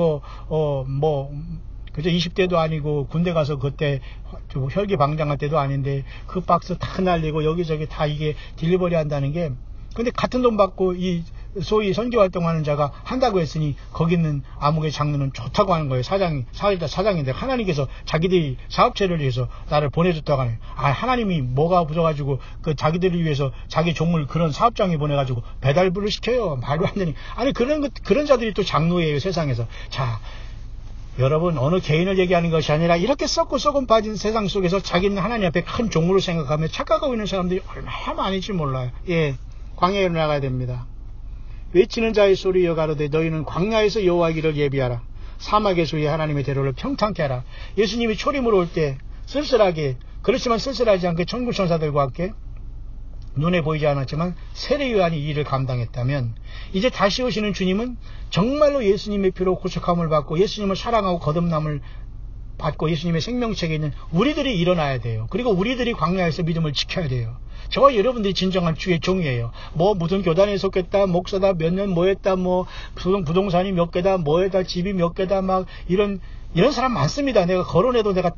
그저 20대도 아니고 군대 가서 그때 혈기 방장할 때도 아닌데 그 박스 다 날리고 여기저기 다 이게 딜리버리 한다는 게 근데 같은 돈 받고 이 소위 선교 활동하는 자가 한다고 했으니 거기 있는 아무개 장로는 좋다고 하는 거예요. 사장인데 하나님께서 자기들이 사업체를 위해서 나를 보내줬다고 하네요. 하나님이 뭐가 부져가지고 그 자기들을 위해서 자기 종을 그런 사업장에 보내가지고 배달부를 시켜요. 말도 안 되니. 아니 그런 자들이 또 장로예요 세상에서. 자 여러분 어느 개인을 얘기하는 것이 아니라 이렇게 썩고 썩은 빠진 세상 속에서 자기는 하나님 앞에 큰 종으로 생각하며 착각하고 있는 사람들이 얼마나 많은지 몰라요. 예, 광야에 나가야 됩니다. 외치는 자의 소리여 가로되 너희는 광야에서 여호와의 길을 예비하라. 사막에서의 하나님의 대로를 평탄케 하라. 예수님이 초림으로 올 때 쓸쓸하게 그렇지만 쓸쓸하지 않게 천국 천사들과 함께 눈에 보이지 않았지만 세례 요한이 이 일을 감당했다면 이제 다시 오시는 주님은 정말로 예수님의 피로 구속함을 받고 예수님을 사랑하고 거듭남을 받고 예수님의 생명책에 있는 우리들이 일어나야 돼요. 그리고 우리들이 광야에서 믿음을 지켜야 돼요. 저와 여러분들이 진정한 주의 종이에요. 무슨 교단에 속했다, 목사다, 몇 년 뭐했다, 부동산이 몇 개다, 뭐에다, 집이 몇 개다, 막 이런 사람 많습니다. 내가 거론해도 내가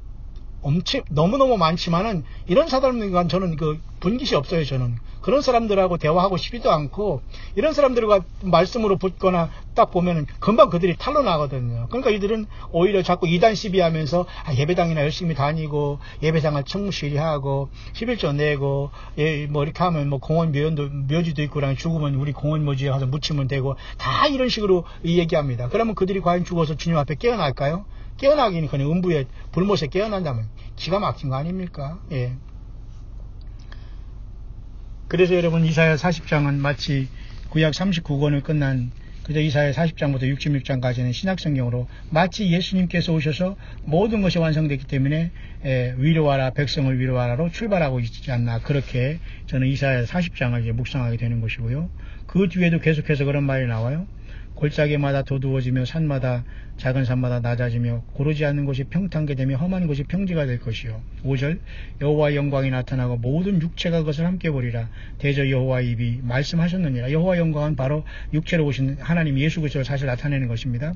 너무너무 많지만은 이런 사람들과 저는 분깃이 없어요. 저는 그런 사람들하고 대화하고 싶지도 않고 이런 사람들과 말씀으로 붙거나 딱 보면은 금방 그들이 탄로 나거든요. 그러니까 이들은 오히려 자꾸 이단 시비하면서 예배당이나 열심히 다니고 예배당을 청실히 하고 11조 내고 이렇게 하면 공원 묘지도 있고 그러면 죽으면 우리 공원 묘지에 가서 묻히면 되고 다 이런 식으로 얘기합니다. 그러면 그들이 과연 죽어서 주님 앞에 깨어날까요? 깨어나기는 그냥 음부에 불못에 깨어난다면 기가 막힌 거 아닙니까? 예. 그래서 여러분 이사야 40장은 마치 구약 39권을 끝난 그저 이사야 40장부터 66장까지는 신약성경으로 마치 예수님께서 오셔서 모든 것이 완성됐기 때문에 위로하라 백성을 위로하라로 출발하고 있지 않나 그렇게 저는 이사야 40장을 이제 묵상하게 되는 것이고요. 그 뒤에도 계속해서 그런 말이 나와요. 골짜기마다 도두어지며 산마다 작은 산마다 낮아지며 고르지 않는 곳이 평탄게 되며 험한 곳이 평지가 될 것이요. 5절 여호와의 영광이 나타나고 모든 육체가 그것을 함께 보리라. 대저 여호와의 입이 말씀하셨느니라. 여호와의 영광은 바로 육체로 오신 하나님 예수 그리스도를 사실 나타내는 것입니다.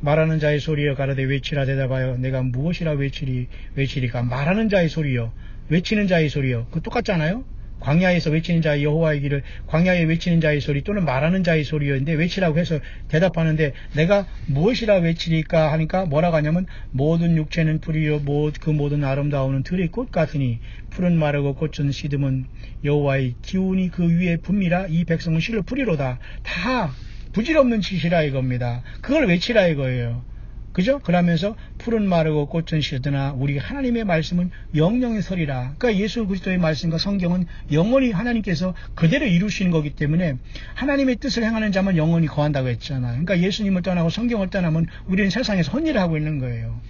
말하는 자의 소리여 가로되 외치라. 대답하여 내가 무엇이라 외치리까. 말하는 자의 소리여, 외치는 자의 소리여, 그 똑같잖아요. 광야에서 외치는 자의 여호와의 길을, 광야에 외치는 자의 소리 또는 말하는 자의 소리였는데 외치라고 해서 대답하는데 내가 무엇이라 외치리까 하니까 뭐라고 하냐면 모든 육체는 풀이요 그 모든 아름다움은 들의 꽃 같으니 풀은 마르고 꽃은 시듬은 여호와의 기운이 그 위에 붐이라. 이 백성은 실로 풀이로다. 다 부질없는 짓이라 이겁니다. 그걸 외치라 이거예요. 그죠? 그러면서 풀은 마르고 꽃은 시드나 우리 하나님의 말씀은 영영의 설이라. 그러니까 예수 그리스도의 말씀과 성경은 영원히 하나님께서 그대로 이루시는 거기 때문에 하나님의 뜻을 행하는 자만 영원히 거한다고 했잖아요. 그러니까 예수님을 떠나고 성경을 떠나면 우리는 세상에서 헛일을 하고 있는 거예요.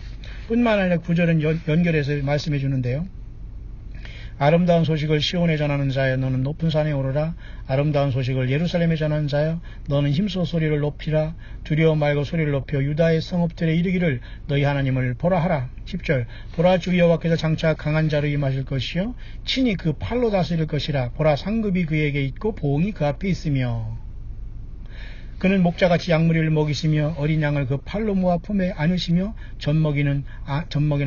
뿐만 아니라 구절은 연결해서 말씀해 주는데요. 아름다운 소식을 시온에 전하는 자여 너는 높은 산에 오르라. 아름다운 소식을 예루살렘에 전하는 자여 너는 힘써 소리를 높이라. 두려워 말고 소리를 높여 유다의 성읍들에 이르기를 너희 하나님을 보라 하라. 10절 보라 주 여호와께서 장차 강한 자로 임하실 것이요 친히 그 팔로 다스릴 것이라. 보라 상급이 그에게 있고 보응이 그 앞에 있으며 그는 목자같이 양무리를 먹이시며 어린 양을 그 팔로 모아 품에 안으시며 젖먹이는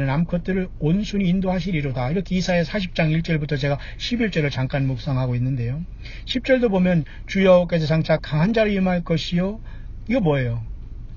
암컷들을 온순히 인도하시리로다. 이렇게 이사야 40장 1절부터 제가 11절을 잠깐 묵상하고 있는데요. 10절도 보면 주 여호와께서 장차 강한 자로 임할 것이요. 이거 뭐예요?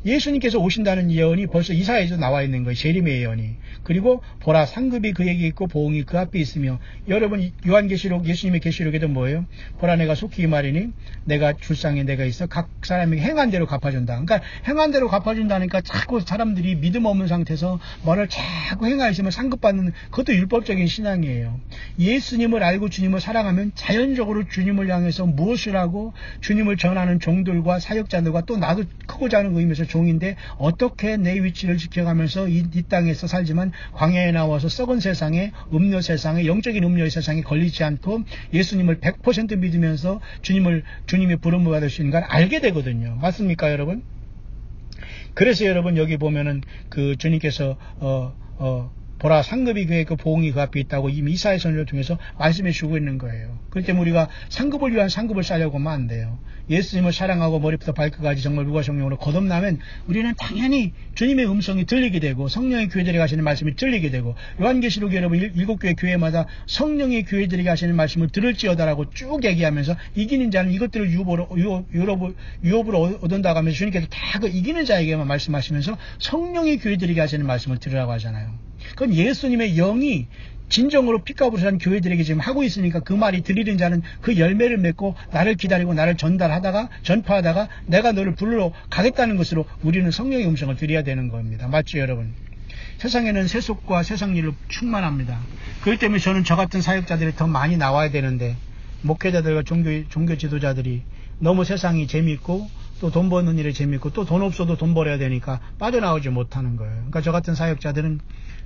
예수님께서 오신다는 예언이 벌써 이사야에서 나와 있는 거예요. 재림의 예언이. 그리고 보라 상급이 그에게 있고 보응이 그 앞에 있으며 여러분 요한계시록 예수님의 계시록에도 뭐예요? 보라 내가 속히 말이니 내가 줄상에 내가 있어 각 사람에게 행한 대로 갚아준다. 그러니까 행한 대로 갚아준다니까 자꾸 사람들이 믿음 없는 상태에서 뭐를 자꾸 행하시면 상급받는 그것도 율법적인 신앙이에요. 예수님을 알고 주님을 사랑하면 자연적으로 주님을 향해서 무엇을 하고 주님을 전하는 종들과 사역자들과 또 나도 크고자 하는 의미에서 종인데 어떻게 내 위치를 지켜가면서 이 땅에서 살지만 광야에 나와서 썩은 세상에 음료 세상에 영적인 음료의 세상에 걸리지 않고 예수님을 100% 믿으면서 주님의 부름을 받을 수 있는 걸 알게 되거든요. 맞습니까 여러분? 그래서 여러분 여기 보면은 그 주님께서 보라 상급이 그의 그 보응이 그 앞에 있다고 이미 이사야 선지를 통해서 말씀해 주고 있는 거예요. 그렇기 때문에 우리가 상급을 위한 상급을 쌓려고 하면 안 돼요. 예수님을 사랑하고 머리부터 발끝까지 정말 무과성령으로 거듭나면 우리는 당연히 주님의 음성이 들리게 되고 성령의 교회들이 가시는 말씀이 들리게 되고 요한계시록 여러분 7교회 교회마다 성령의 교회들이 가시는 말씀을 들을지어다라고 쭉 얘기하면서 이기는 자는 이것들을 유업으로 얻은다고 하면서 주님께서 다 그 이기는 자에게만 말씀하시면서 성령의 교회들이 가시는 말씀을 들으라고 하잖아요. 그건 예수님의 영이 진정으로 핏값으로 산 교회들에게 지금 하고 있으니까 그 말이 들리는 자는 그 열매를 맺고 나를 기다리고 나를 전파하다가 내가 너를 부르러 가겠다는 것으로 우리는 성령의 음성을 드려야 되는 겁니다. 맞죠 여러분? 세상에는 세속과 세상일로 충만합니다. 그렇기 때문에 저는 저 같은 사역자들이 더 많이 나와야 되는데 목회자들과 종교 지도자들이 너무 세상이 재미있고 또 돈 버는 일이 재미있고 또 돈 없어도 돈 벌어야 되니까 빠져나오지 못하는 거예요. 그러니까 저 같은 사역자들은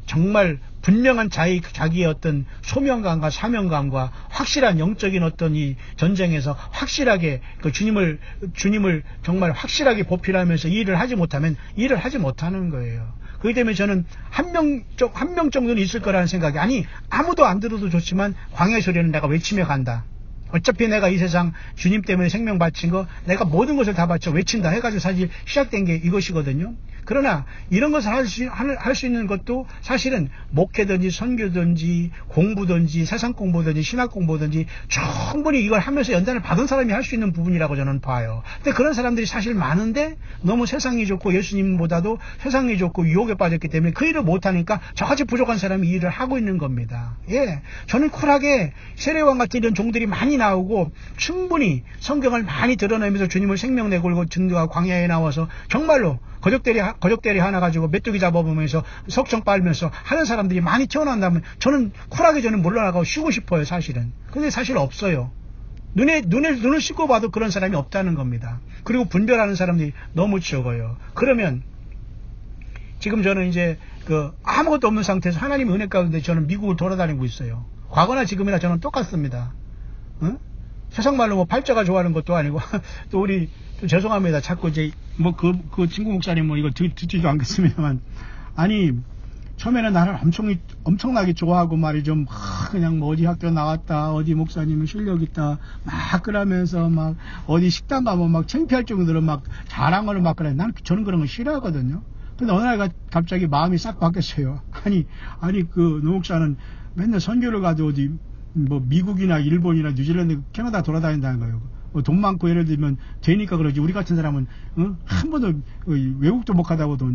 정말 분명한 자기의 어떤 소명감과 사명감과 확실한 영적인 어떤 이 전쟁에서 확실하게 그 주님을 정말 확실하게 보필하면서 일을 하지 못하면 일을 하지 못하는 거예요. 그렇기 때문에 저는 한 명 정도는 있을 거라는 생각이 아니 아무도 안 들어도 좋지만 광야의 소리는 내가 외치며 간다. 어차피 내가 이 세상 주님 때문에 생명 바친 거 내가 모든 것을 다 바쳐 외친다 해가지고 사실 시작된 게 이것이거든요. 그러나 이런 것을 할 수 있는 것도 사실은 목회든지 선교든지 공부든지 세상 공부든지 신학 공부든지 충분히 이걸 하면서 연단을 받은 사람이 할 수 있는 부분이라고 저는 봐요. 근데 그런 사람들이 사실 많은데 너무 세상이 좋고 예수님보다도 세상이 좋고 유혹에 빠졌기 때문에 그 일을 못하니까 저같이 부족한 사람이 이 일을 하고 있는 겁니다. 예, 저는 쿨하게 세례왕 같은 이런 종들이 많이 나오고 충분히 성경을 많이 드러내면서 주님을 생명 내걸고 증거하고 광야에 나와서 정말로 거적대리 하나 가지고 메뚜기 잡아보면서 석청 빨면서 하는 사람들이 많이 태어난다면 저는 쿨하게 저는 물러나가고 쉬고 싶어요 사실은. 근데 사실 없어요. 눈을 씻고 봐도 그런 사람이 없다는 겁니다. 그리고 분별하는 사람들이 너무 적어요. 그러면 지금 저는 이제 아무것도 없는 상태에서 하나님의 은혜 가운데 저는 미국을 돌아다니고 있어요. 과거나 지금이나 저는 똑같습니다. 응? 세상 말로 뭐 팔자가 좋아하는 것도 아니고 또 우리 또 죄송합니다. 자꾸 이제 뭐 그 친구 목사님 뭐 이거 듣지도 않겠습니다만 아니 처음에는 나를 엄청나게 좋아하고 말이죠. 막 그냥 뭐 어디 학교 나왔다, 어디 목사님은 실력 있다, 막 그러면서 막 어디 식당 가면 막 창피할 정도로 막 자랑을 막 그래. 저는 그런 거 싫어하거든요. 근데 어느 날 갑자기 마음이 싹 바뀌었어요. 아니 그 노 목사는 맨날 선교를 가도 어디 뭐 미국이나 일본이나 뉴질랜드, 캐나다 돌아다닌다는 거예요. 뭐 돈 많고 예를 들면 되니까 그러지. 우리 같은 사람은 한 번도 외국도 못 가다 보도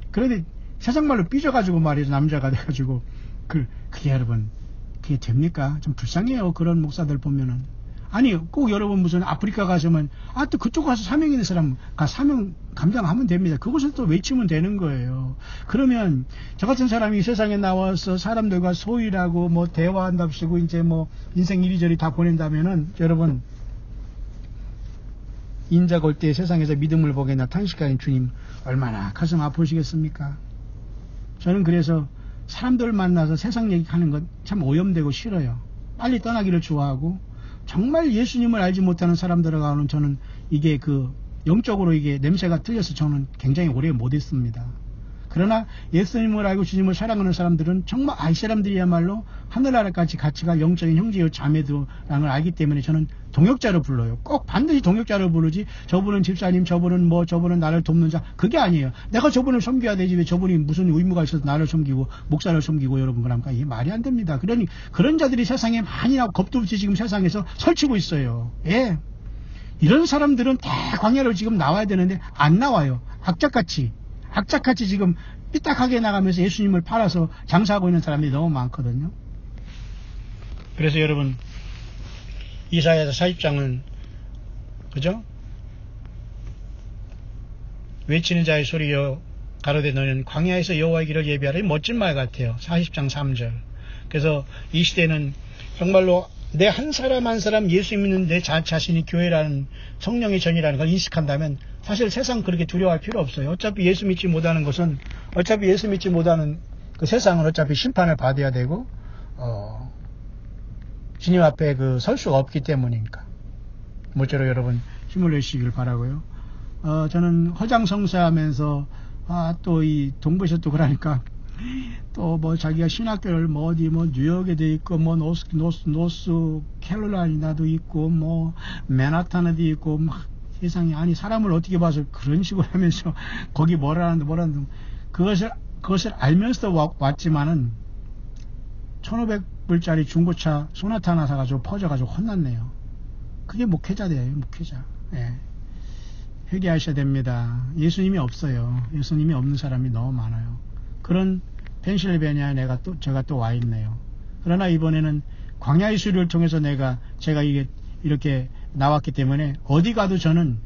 그런데 세상 말로 삐져가지고 말이죠. 남자가 돼가지고 그게 여러분 그게 됩니까? 좀 불쌍해요. 그런 목사들 보면은. 아니 꼭 여러분 무슨 아프리카 가시면 또 그쪽 가서 사명 있는 사람 사명 감당하면 됩니다. 그곳을 또 외치면 되는 거예요. 그러면 저 같은 사람이 세상에 나와서 사람들과 소일하고 뭐 대화한답시고 이제 뭐 인생 이리저리 다 보낸다면은 여러분 인자가 올 때 세상에서 믿음을 보게 나타내시는 주님 얼마나 가슴 아프시겠습니까? 저는 그래서 사람들 만나서 세상 얘기하는 건 참 오염되고 싫어요. 빨리 떠나기를 좋아하고 정말 예수님을 알지 못하는 사람들하고는 저는 이게 영적으로 이게 냄새가 틀려서 저는 굉장히 오래 못 있습니다. 그러나 예수님을 알고 주님을 사랑하는 사람들은 정말 이 사람들이야말로 하늘나라까지 같이 갈 영적인 형제요 자매도라는 걸 알기 때문에 저는 동역자로 불러요. 꼭 반드시 동역자로 부르지 저분은 집사님, 저분은 나를 돕는 자, 그게 아니에요. 내가 저분을 섬겨야 되지 왜 저분이 무슨 의무가 있어서 나를 섬기고 목사를 섬기고 여러분 그러니까 이게 말이 안 됩니다. 그러니 그런 자들이 세상에 많이 나고 겁도 없이 지금 세상에서 설치고 있어요. 예. 이런 사람들은 다 광야로 지금 나와야 되는데 안 나와요. 악착같이 지금 삐딱하게 나가면서 예수님을 팔아서 장사하고 있는 사람들이 너무 많거든요. 그래서 여러분 이사야서 40장은 그죠? 외치는 자의 소리여 가로되 너는 광야에서 여호와의 길을 예비하라. 멋진 말 같아요. 40장 3절. 그래서 이 시대는 정말로 내 한 사람 한 사람 예수 믿는 내 자신이 교회라는 성령의 전이라는 걸 인식한다면 사실 세상 그렇게 두려워할 필요 없어요. 어차피 예수 믿지 못하는 그 세상은 어차피 심판을 받아야 되고 주님 앞에 설 수가 없기 때문이니까. 모쪼록 여러분 힘을 내시길 바라고요. 저는 허장성사하면서 또 이 동부에서 또 그러니까 또 뭐 자기가 신학교를 뭐 어디 뭐 뉴욕에도 있고 뭐 노스 캐롤라이나도 있고 뭐 맨하탄에도 있고 막 세상에 아니 사람을 어떻게 봐서 그런 식으로 하면서 거기 뭐라는데 그것을 알면서도 왔지만은 1,500불짜리 중고차 소나타 하나 사가지고 퍼져가지고 혼났네요. 그게 목회자예요. 목회자. 예. 회개하셔야 됩니다. 예수님이 없어요. 예수님이 없는 사람이 너무 많아요. 그런 펜실베니아에 제가 또 와 있네요. 그러나 이번에는 광야의 수리를 통해서 제가 이렇게 나왔기 때문에 어디 가도 저는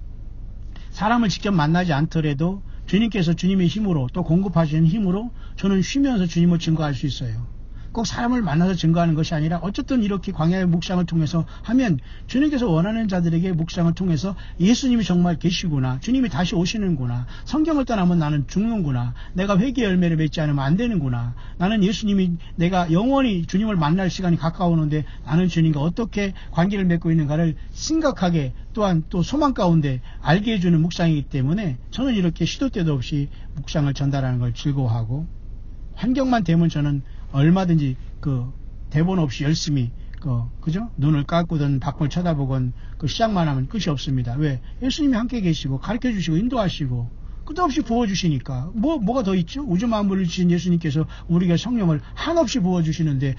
사람을 직접 만나지 않더라도 주님께서 주님의 힘으로 또 공급하시는 힘으로 저는 쉬면서 주님을 증거할 수 있어요. 꼭 사람을 만나서 증거하는 것이 아니라 어쨌든 이렇게 광야의 묵상을 통해서 하면 주님께서 원하는 자들에게 묵상을 통해서 예수님이 정말 계시구나, 주님이 다시 오시는구나, 성경을 떠나면 나는 죽는구나, 내가 회개의 열매를 맺지 않으면 안 되는구나, 나는 예수님이 내가 영원히 주님을 만날 시간이 가까우는데 나는 주님과 어떻게 관계를 맺고 있는가를 심각하게 또한 또 소망 가운데 알게 해주는 묵상이기 때문에 저는 이렇게 시도 때도 없이 묵상을 전달하는 걸 즐거워하고, 환경만 되면 저는 얼마든지 대본 없이 열심히 그죠? 눈을 감고든 밖을 쳐다보건 시작만 하면 끝이 없습니다. 왜? 예수님이 함께 계시고 가르쳐 주시고 인도하시고 끝없이 부어주시니까 뭐가 더 있죠? 우주 만물을 지신 예수님께서 우리에게 성령을 한없이 부어주시는데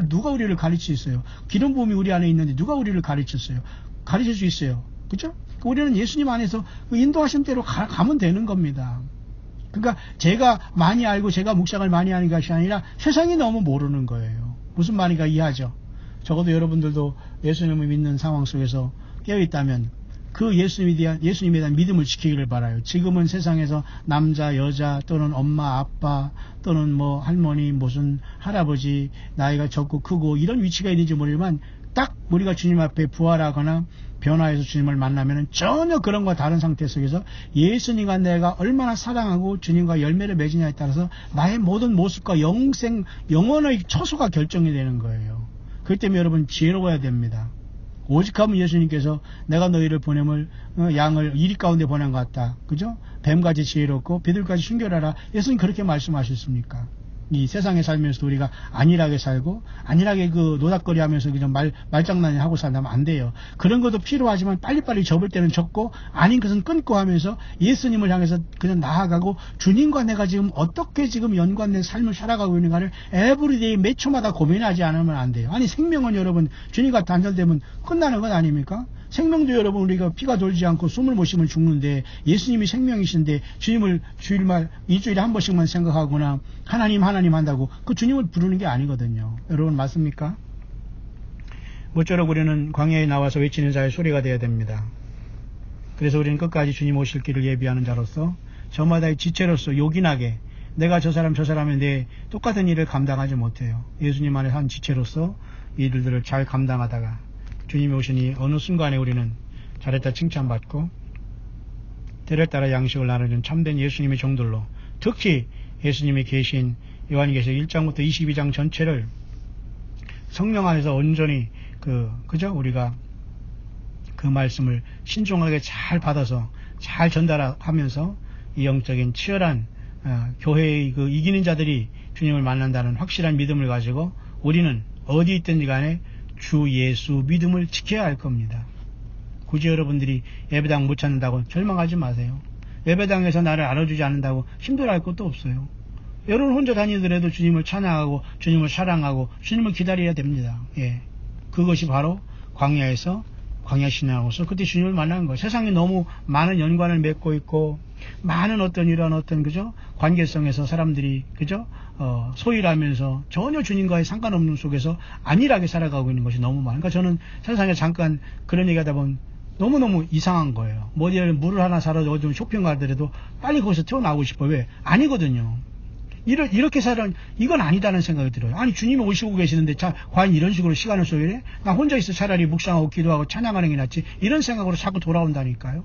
누가 우리를 가르치겠어요? 기름 부음이 우리 안에 있는데 누가 우리를 가르칠 수 있어요? 그죠? 우리는 예수님 안에서 인도하신 대로 가면 되는 겁니다. 그러니까 제가 많이 알고 제가 묵상을 많이 하는 것이 아니라 세상이 너무 모르는 거예요. 무슨 말인가 이해하죠? 적어도 여러분들도 예수님을 믿는 상황 속에서 깨어있다면 그 예수님에 대한 믿음을 지키기를 바라요. 지금은 세상에서 남자, 여자 또는 엄마, 아빠 또는 뭐 할머니, 무슨 할아버지, 나이가 적고 크고 이런 위치가 있는지 모르지만 딱 우리가 주님 앞에 부활하거나 변화해서 주님을 만나면 전혀 그런 거 다른 상태 속에서 예수님과 내가 얼마나 사랑하고 주님과 열매를 맺으냐에 따라서 나의 모든 모습과 영원의 처소가 결정이 되는 거예요. 그렇기 때문에 여러분 지혜로워야 됩니다. 오직하면 예수님께서 내가 너희를 보냄을 양을 이리 가운데 보낸 것 같다. 그죠? 뱀같이 지혜롭고 비둘기같이 순결하라. 예수님 그렇게 말씀하셨습니까? 이 세상에 살면서 우리가 안일하게 살고 안일하게 그 노닥거리 하면서 그냥 말장난을 하고 살다면 안 돼요. 그런 것도 필요하지만 빨리빨리 접을 때는 접고 아닌 것은 끊고 하면서 예수님을 향해서 그냥 나아가고 주님과 내가 지금 어떻게 지금 연관된 삶을 살아가고 있는가를 에브리데이 몇 초마다 고민하지 않으면 안 돼요. 아니 생명은 여러분 주님과 단절되면 끝나는 것 아닙니까? 생명도 여러분 우리가 피가 돌지 않고 숨을 못 쉬면 죽는데 예수님이 생명이신데 주님을 주일날 일주일에 한 번씩만 생각하거나 하나님 한다고 그 주님을 부르는 게 아니거든요. 여러분 맞습니까? 모쪼록 우리는 광야에 나와서 외치는 자의 소리가 되어야 됩니다. 그래서 우리는 끝까지 주님 오실 길을 예비하는 자로서 저마다의 지체로서 요긴하게 내가 저 사람의 내 똑같은 일을 감당하지 못해요. 예수님 안에 한 지체로서 이 일들을 잘 감당하다가 주님이 오시니 어느 순간에 우리는 잘했다 칭찬받고 때를 따라 양식을 나누는 참된 예수님의 종들로 특히 예수님이 계신 요한계시록 1장부터 22장 전체를 성령 안에서 온전히 그죠? 우리가 그 말씀을 신중하게 잘 받아서 잘 전달하면서 이 영적인 치열한 교회의 그 이기는 자들이 주님을 만난다는 확실한 믿음을 가지고 우리는 어디 있든지 간에 주 예수 믿음을 지켜야 할 겁니다. 굳이 여러분들이 예배당 못 찾는다고 절망하지 마세요. 예배당에서 나를 알아주지 않는다고 힘들어할 것도 없어요. 여러분 혼자 다니더라도 주님을 찬양하고 주님을 사랑하고 주님을 기다려야 됩니다. 예, 그것이 바로 광야에서 광야신앙으로서 그때 주님을 만나는 거예요. 세상에 너무 많은 연관을 맺고 있고 많은 이런 그죠? 관계성에서 사람들이 그죠? 소일하면서 전혀 주님과의 상관없는 속에서 안일하게 살아가고 있는 것이 너무 많아요. 그러니까 저는 세상에 잠깐 그런 얘기하다 보면 너무너무 이상한 거예요. 뭐 어디 물을 하나 사러 어디 쇼핑 가더라도 빨리 거기서 튀어나오고 싶어요. 왜? 아니거든요. 이렇게 살아는 이건 아니다는 생각이 들어요. 아니 주님이 오시고 계시는데 과연 이런 식으로 시간을 소요해? 나 혼자 있어 차라리 묵상하고 기도하고 찬양하는 게 낫지. 이런 생각으로 자꾸 돌아온다니까요.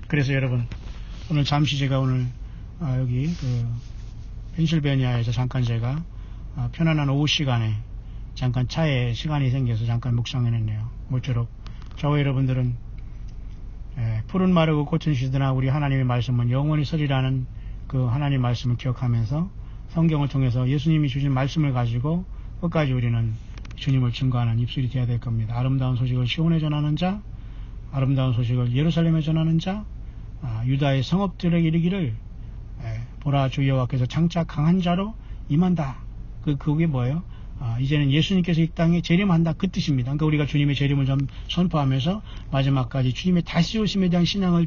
그래서 여러분 오늘 잠시 제가 오늘 여기 펜실베니아에서 잠깐 제가 편안한 오후 시간에 잠깐 차에 시간이 생겨서 잠깐 묵상해냈네요. 모쪼록 저와 여러분들은 푸른 마르고 꽃은 시드나 우리 하나님의 말씀은 영원히 서리라는 그 하나님 말씀을 기억하면서 성경을 통해서 예수님이 주신 말씀을 가지고 끝까지 우리는 주님을 증거하는 입술이 되어야 될 겁니다. 아름다운 소식을 시온에 전하는 자, 아름다운 소식을 예루살렘에 전하는 자, 유다의 성읍들에게 이르기를 보라 주 여호와께서 장차 강한 자로 임한다. 그게 뭐예요? 이제는 예수님께서 이 땅에 재림한다 그 뜻입니다. 그러니까 우리가 주님의 재림을 선포하면서 마지막까지 주님의 다시 오심에 대한 신앙을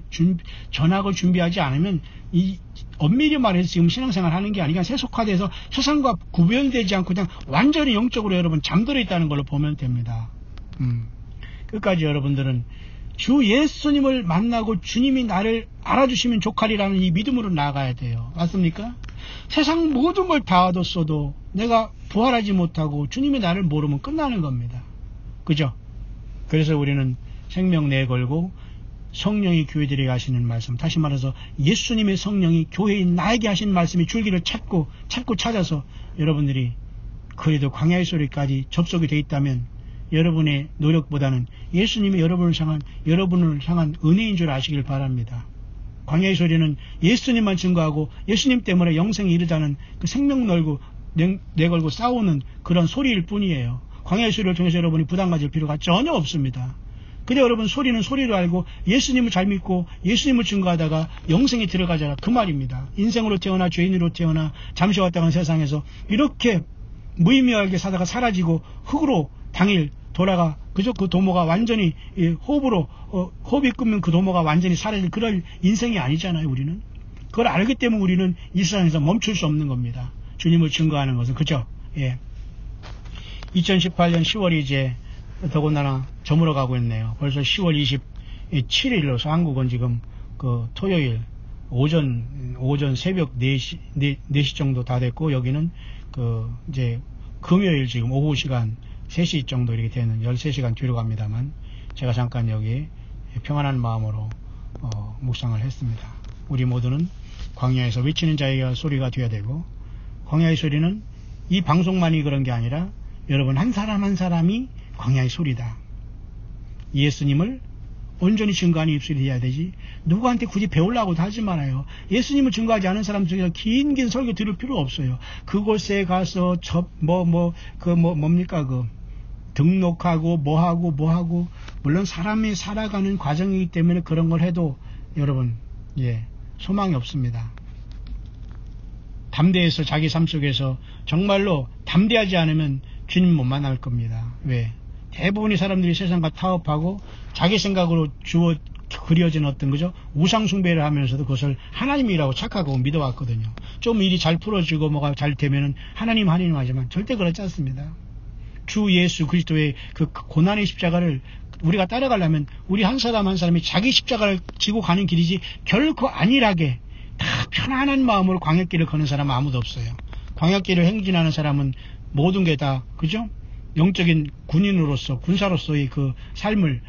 전학을 준비하지 않으면 이 엄밀히 말해서 지금 신앙생활 하는 게 아니라 세속화돼서 세상과 구별되지 않고 그냥 완전히 영적으로 여러분 잠들어 있다는 걸로 보면 됩니다. 끝까지 여러분들은 주 예수님을 만나고 주님이 나를 알아주시면 족하리라는 이 믿음으로 나아가야 돼요. 맞습니까? 세상 모든 걸 다 얻었어도 내가 부활하지 못하고 주님이 나를 모르면 끝나는 겁니다. 그죠? 그래서 우리는 생명 내걸고 성령이 교회들에게 하시는 말씀, 다시 말해서 예수님의 성령이 교회인 나에게 하신 말씀이 줄기를 찾고 찾아서 여러분들이 그래도 광야의 소리까지 접속이 되어 있다면 여러분의 노력보다는 예수님이 여러분을 향한 은혜인 줄 아시길 바랍니다. 광야의 소리는 예수님만 증거하고 예수님 때문에 영생에 이르자는 그 생명 내걸고 싸우는 그런 소리일 뿐이에요. 광야의 소리를 통해서 여러분이 부담 가질 필요가 전혀 없습니다. 근데 여러분 소리는 소리로 알고 예수님을 잘 믿고 예수님을 증거하다가 영생에 들어가자라 그 말입니다. 인생으로 태어나 죄인으로 태어나 잠시 왔다간 세상에서 이렇게 무의미하게 사다가 사라지고 흙으로 당일 돌아가 그저 그 도모가 완전히 호흡이 끊으면 그 도모가 완전히 사라질 그런 인생이 아니잖아요. 우리는 그걸 알기 때문에 우리는 이 세상에서 멈출 수 없는 겁니다. 주님을 증거하는 것은 그죠? 예. 2018년 10월이 이제 더군다나 저물어 가고 있네요. 벌써 10월 27일로서 한국은 지금 그 토요일 오전 새벽 4시 정도 다 됐고 여기는 이제 금요일 지금 오후 시간 3시 정도 이렇게 되는 13시간 뒤로 갑니다만 제가 잠깐 여기 평안한 마음으로 묵상을 했습니다. 우리 모두는 광야에서 외치는 자의 소리가 되어야 되고 광야의 소리는 이 방송만이 그런 게 아니라 여러분 한 사람 한 사람이 광야의 소리다. 예수님을 온전히 증거하는 입술이 돼야 되지, 누구한테 굳이 배우려고도 하지 말아요. 예수님을 증거하지 않은 사람 중에서 긴 설교 들을 필요 없어요. 그곳에 가서 등록하고 뭐하고 물론 사람이 살아가는 과정이기 때문에 그런 걸 해도 여러분 소망이 없습니다. 담대해서 자기 삶 속에서 정말로 담대하지 않으면 주님 못 만날 겁니다. 왜? 대부분의 사람들이 세상과 타협하고 자기 생각으로 그려진 어떤 우상 숭배를 하면서도 그것을 하나님이라고 착각하고 믿어왔거든요. 좀 일이 잘 풀어지고 뭐가 잘 되면은 하나님 하지만 절대 그렇지 않습니다. 주 예수 그리스도의 그 고난의 십자가를 우리가 따라가려면 우리 한 사람 한 사람이 자기 십자가를 지고 가는 길이지 결코 안일하게 다 편안한 마음으로 광야길을 걷는 사람은 아무도 없어요. 광야길을 행진하는 사람은 모든 게 다 영적인 군인으로서 군사로서의 그 삶을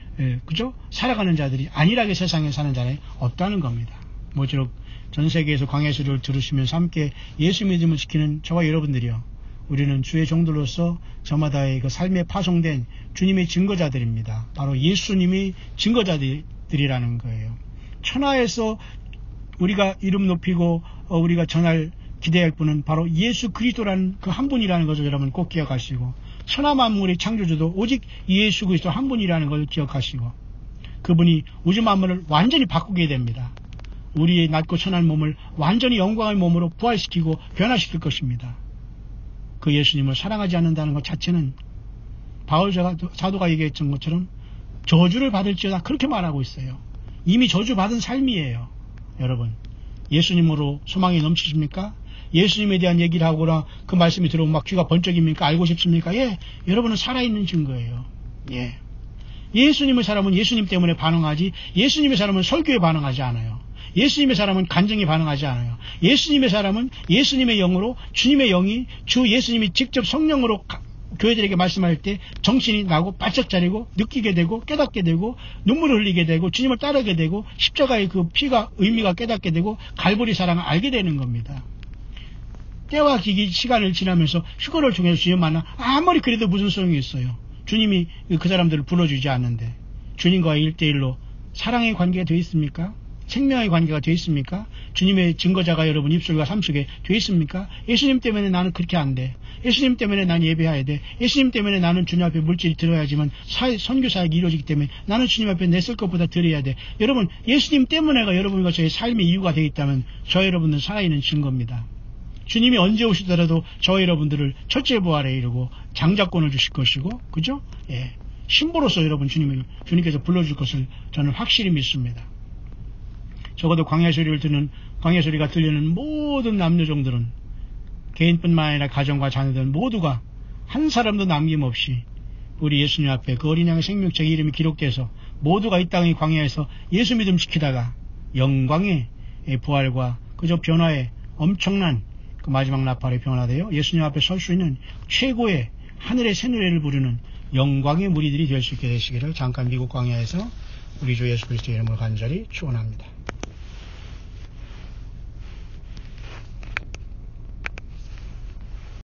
살아가는 자들이 안일하게 세상에 사는 자는 없다는 겁니다. 모쪼록 전 세계에서 광야 소리를 들으시면서 함께 예수 믿음을 지키는 저와 여러분들이요, 우리는 주의 종들로서 저마다의 그 삶에 파송된 주님의 증거자들입니다. 바로 예수님이 증거자들이라는 거예요. 천하에서 우리가 이름 높이고 우리가 전할 기대할 분은 바로 예수 그리스도라는 그 한 분이라는 것을 여러분 꼭 기억하시고, 천하 만물의 창조주도 오직 예수 그리스도 한 분이라는 걸 기억하시고, 그분이 우주 만물을 완전히 바꾸게 됩니다. 우리의 낮고 천한 몸을 완전히 영광의 몸으로 부활시키고 변화시킬 것입니다. 그 예수님을 사랑하지 않는다는 것 자체는 바울 사도가 얘기했던 것처럼 저주를 받을지어다 그렇게 말하고 있어요. 이미 저주받은 삶이에요. 여러분, 예수님으로 소망이 넘치십니까? 예수님에 대한 얘기를 하거나 그 말씀이 들어오면 막 귀가 번쩍입니까? 알고 싶습니까? 예, 여러분은 살아있는 증거예요. 예, 예수님의 사람은 예수님 때문에 반응하지, 예수님의 사람은 설교에 반응하지 않아요. 예수님의 사람은 간증에 반응하지 않아요. 예수님의 사람은 예수님의 영으로, 주님의 영이, 주 예수님이 직접 성령으로 교회들에게 말씀할 때 정신이 나고 바짝 차리고 느끼게 되고 깨닫게 되고 눈물을 흘리게 되고 주님을 따르게 되고 십자가의 그 피가 의미가 깨닫게 되고 갈보리 사랑을 알게 되는 겁니다. 때와 시간을 지나면서 휴거를 통해서 주님 만나 아무리 그래도 무슨 소용이 있어요. 주님이 그 사람들을 불러주지 않는데 주님과의 1대1로 사랑의 관계가 되어 있습니까? 생명의 관계가 되어 있습니까? 주님의 증거자가 여러분 입술과 삶 속에 되어 있습니까? 예수님 때문에 나는 그렇게 안 돼. 예수님 때문에 난 예배해야 돼. 예수님 때문에 나는 주님 앞에 물질이 들어야지만 선교 사역이 이루어지기 때문에 나는 주님 앞에 냈을 것보다 드려야 돼. 여러분, 예수님 때문에가 여러분과 저의 삶의 이유가 되어 있다면 저 여러분은 살아있는 증거입니다. 주님이 언제 오시더라도 저 여러분들을 첫째 부활에 이르고 장자권을 주실 것이고, 그죠? 예, 신부로서 여러분 주님께서 불러줄 것을 저는 확실히 믿습니다. 적어도 광야 소리가 들리는 모든 남녀종들은 개인뿐만 아니라 가정과 자녀들 모두가 한 사람도 남김없이 우리 예수님 앞에 그 어린 양의 생명책의 이름이 기록돼서 모두가 이 땅의 광야에서 예수 믿음 지키다가 영광의 부활과 그저 변화의 엄청난 그 마지막 나팔에 변화되어 예수님 앞에 설 수 있는 최고의 하늘의 새노래를 부르는 영광의 무리들이 될 수 있게 되시기를 잠깐 미국 광야에서 우리 주 예수 그리스도의 이름으로 간절히 축원합니다.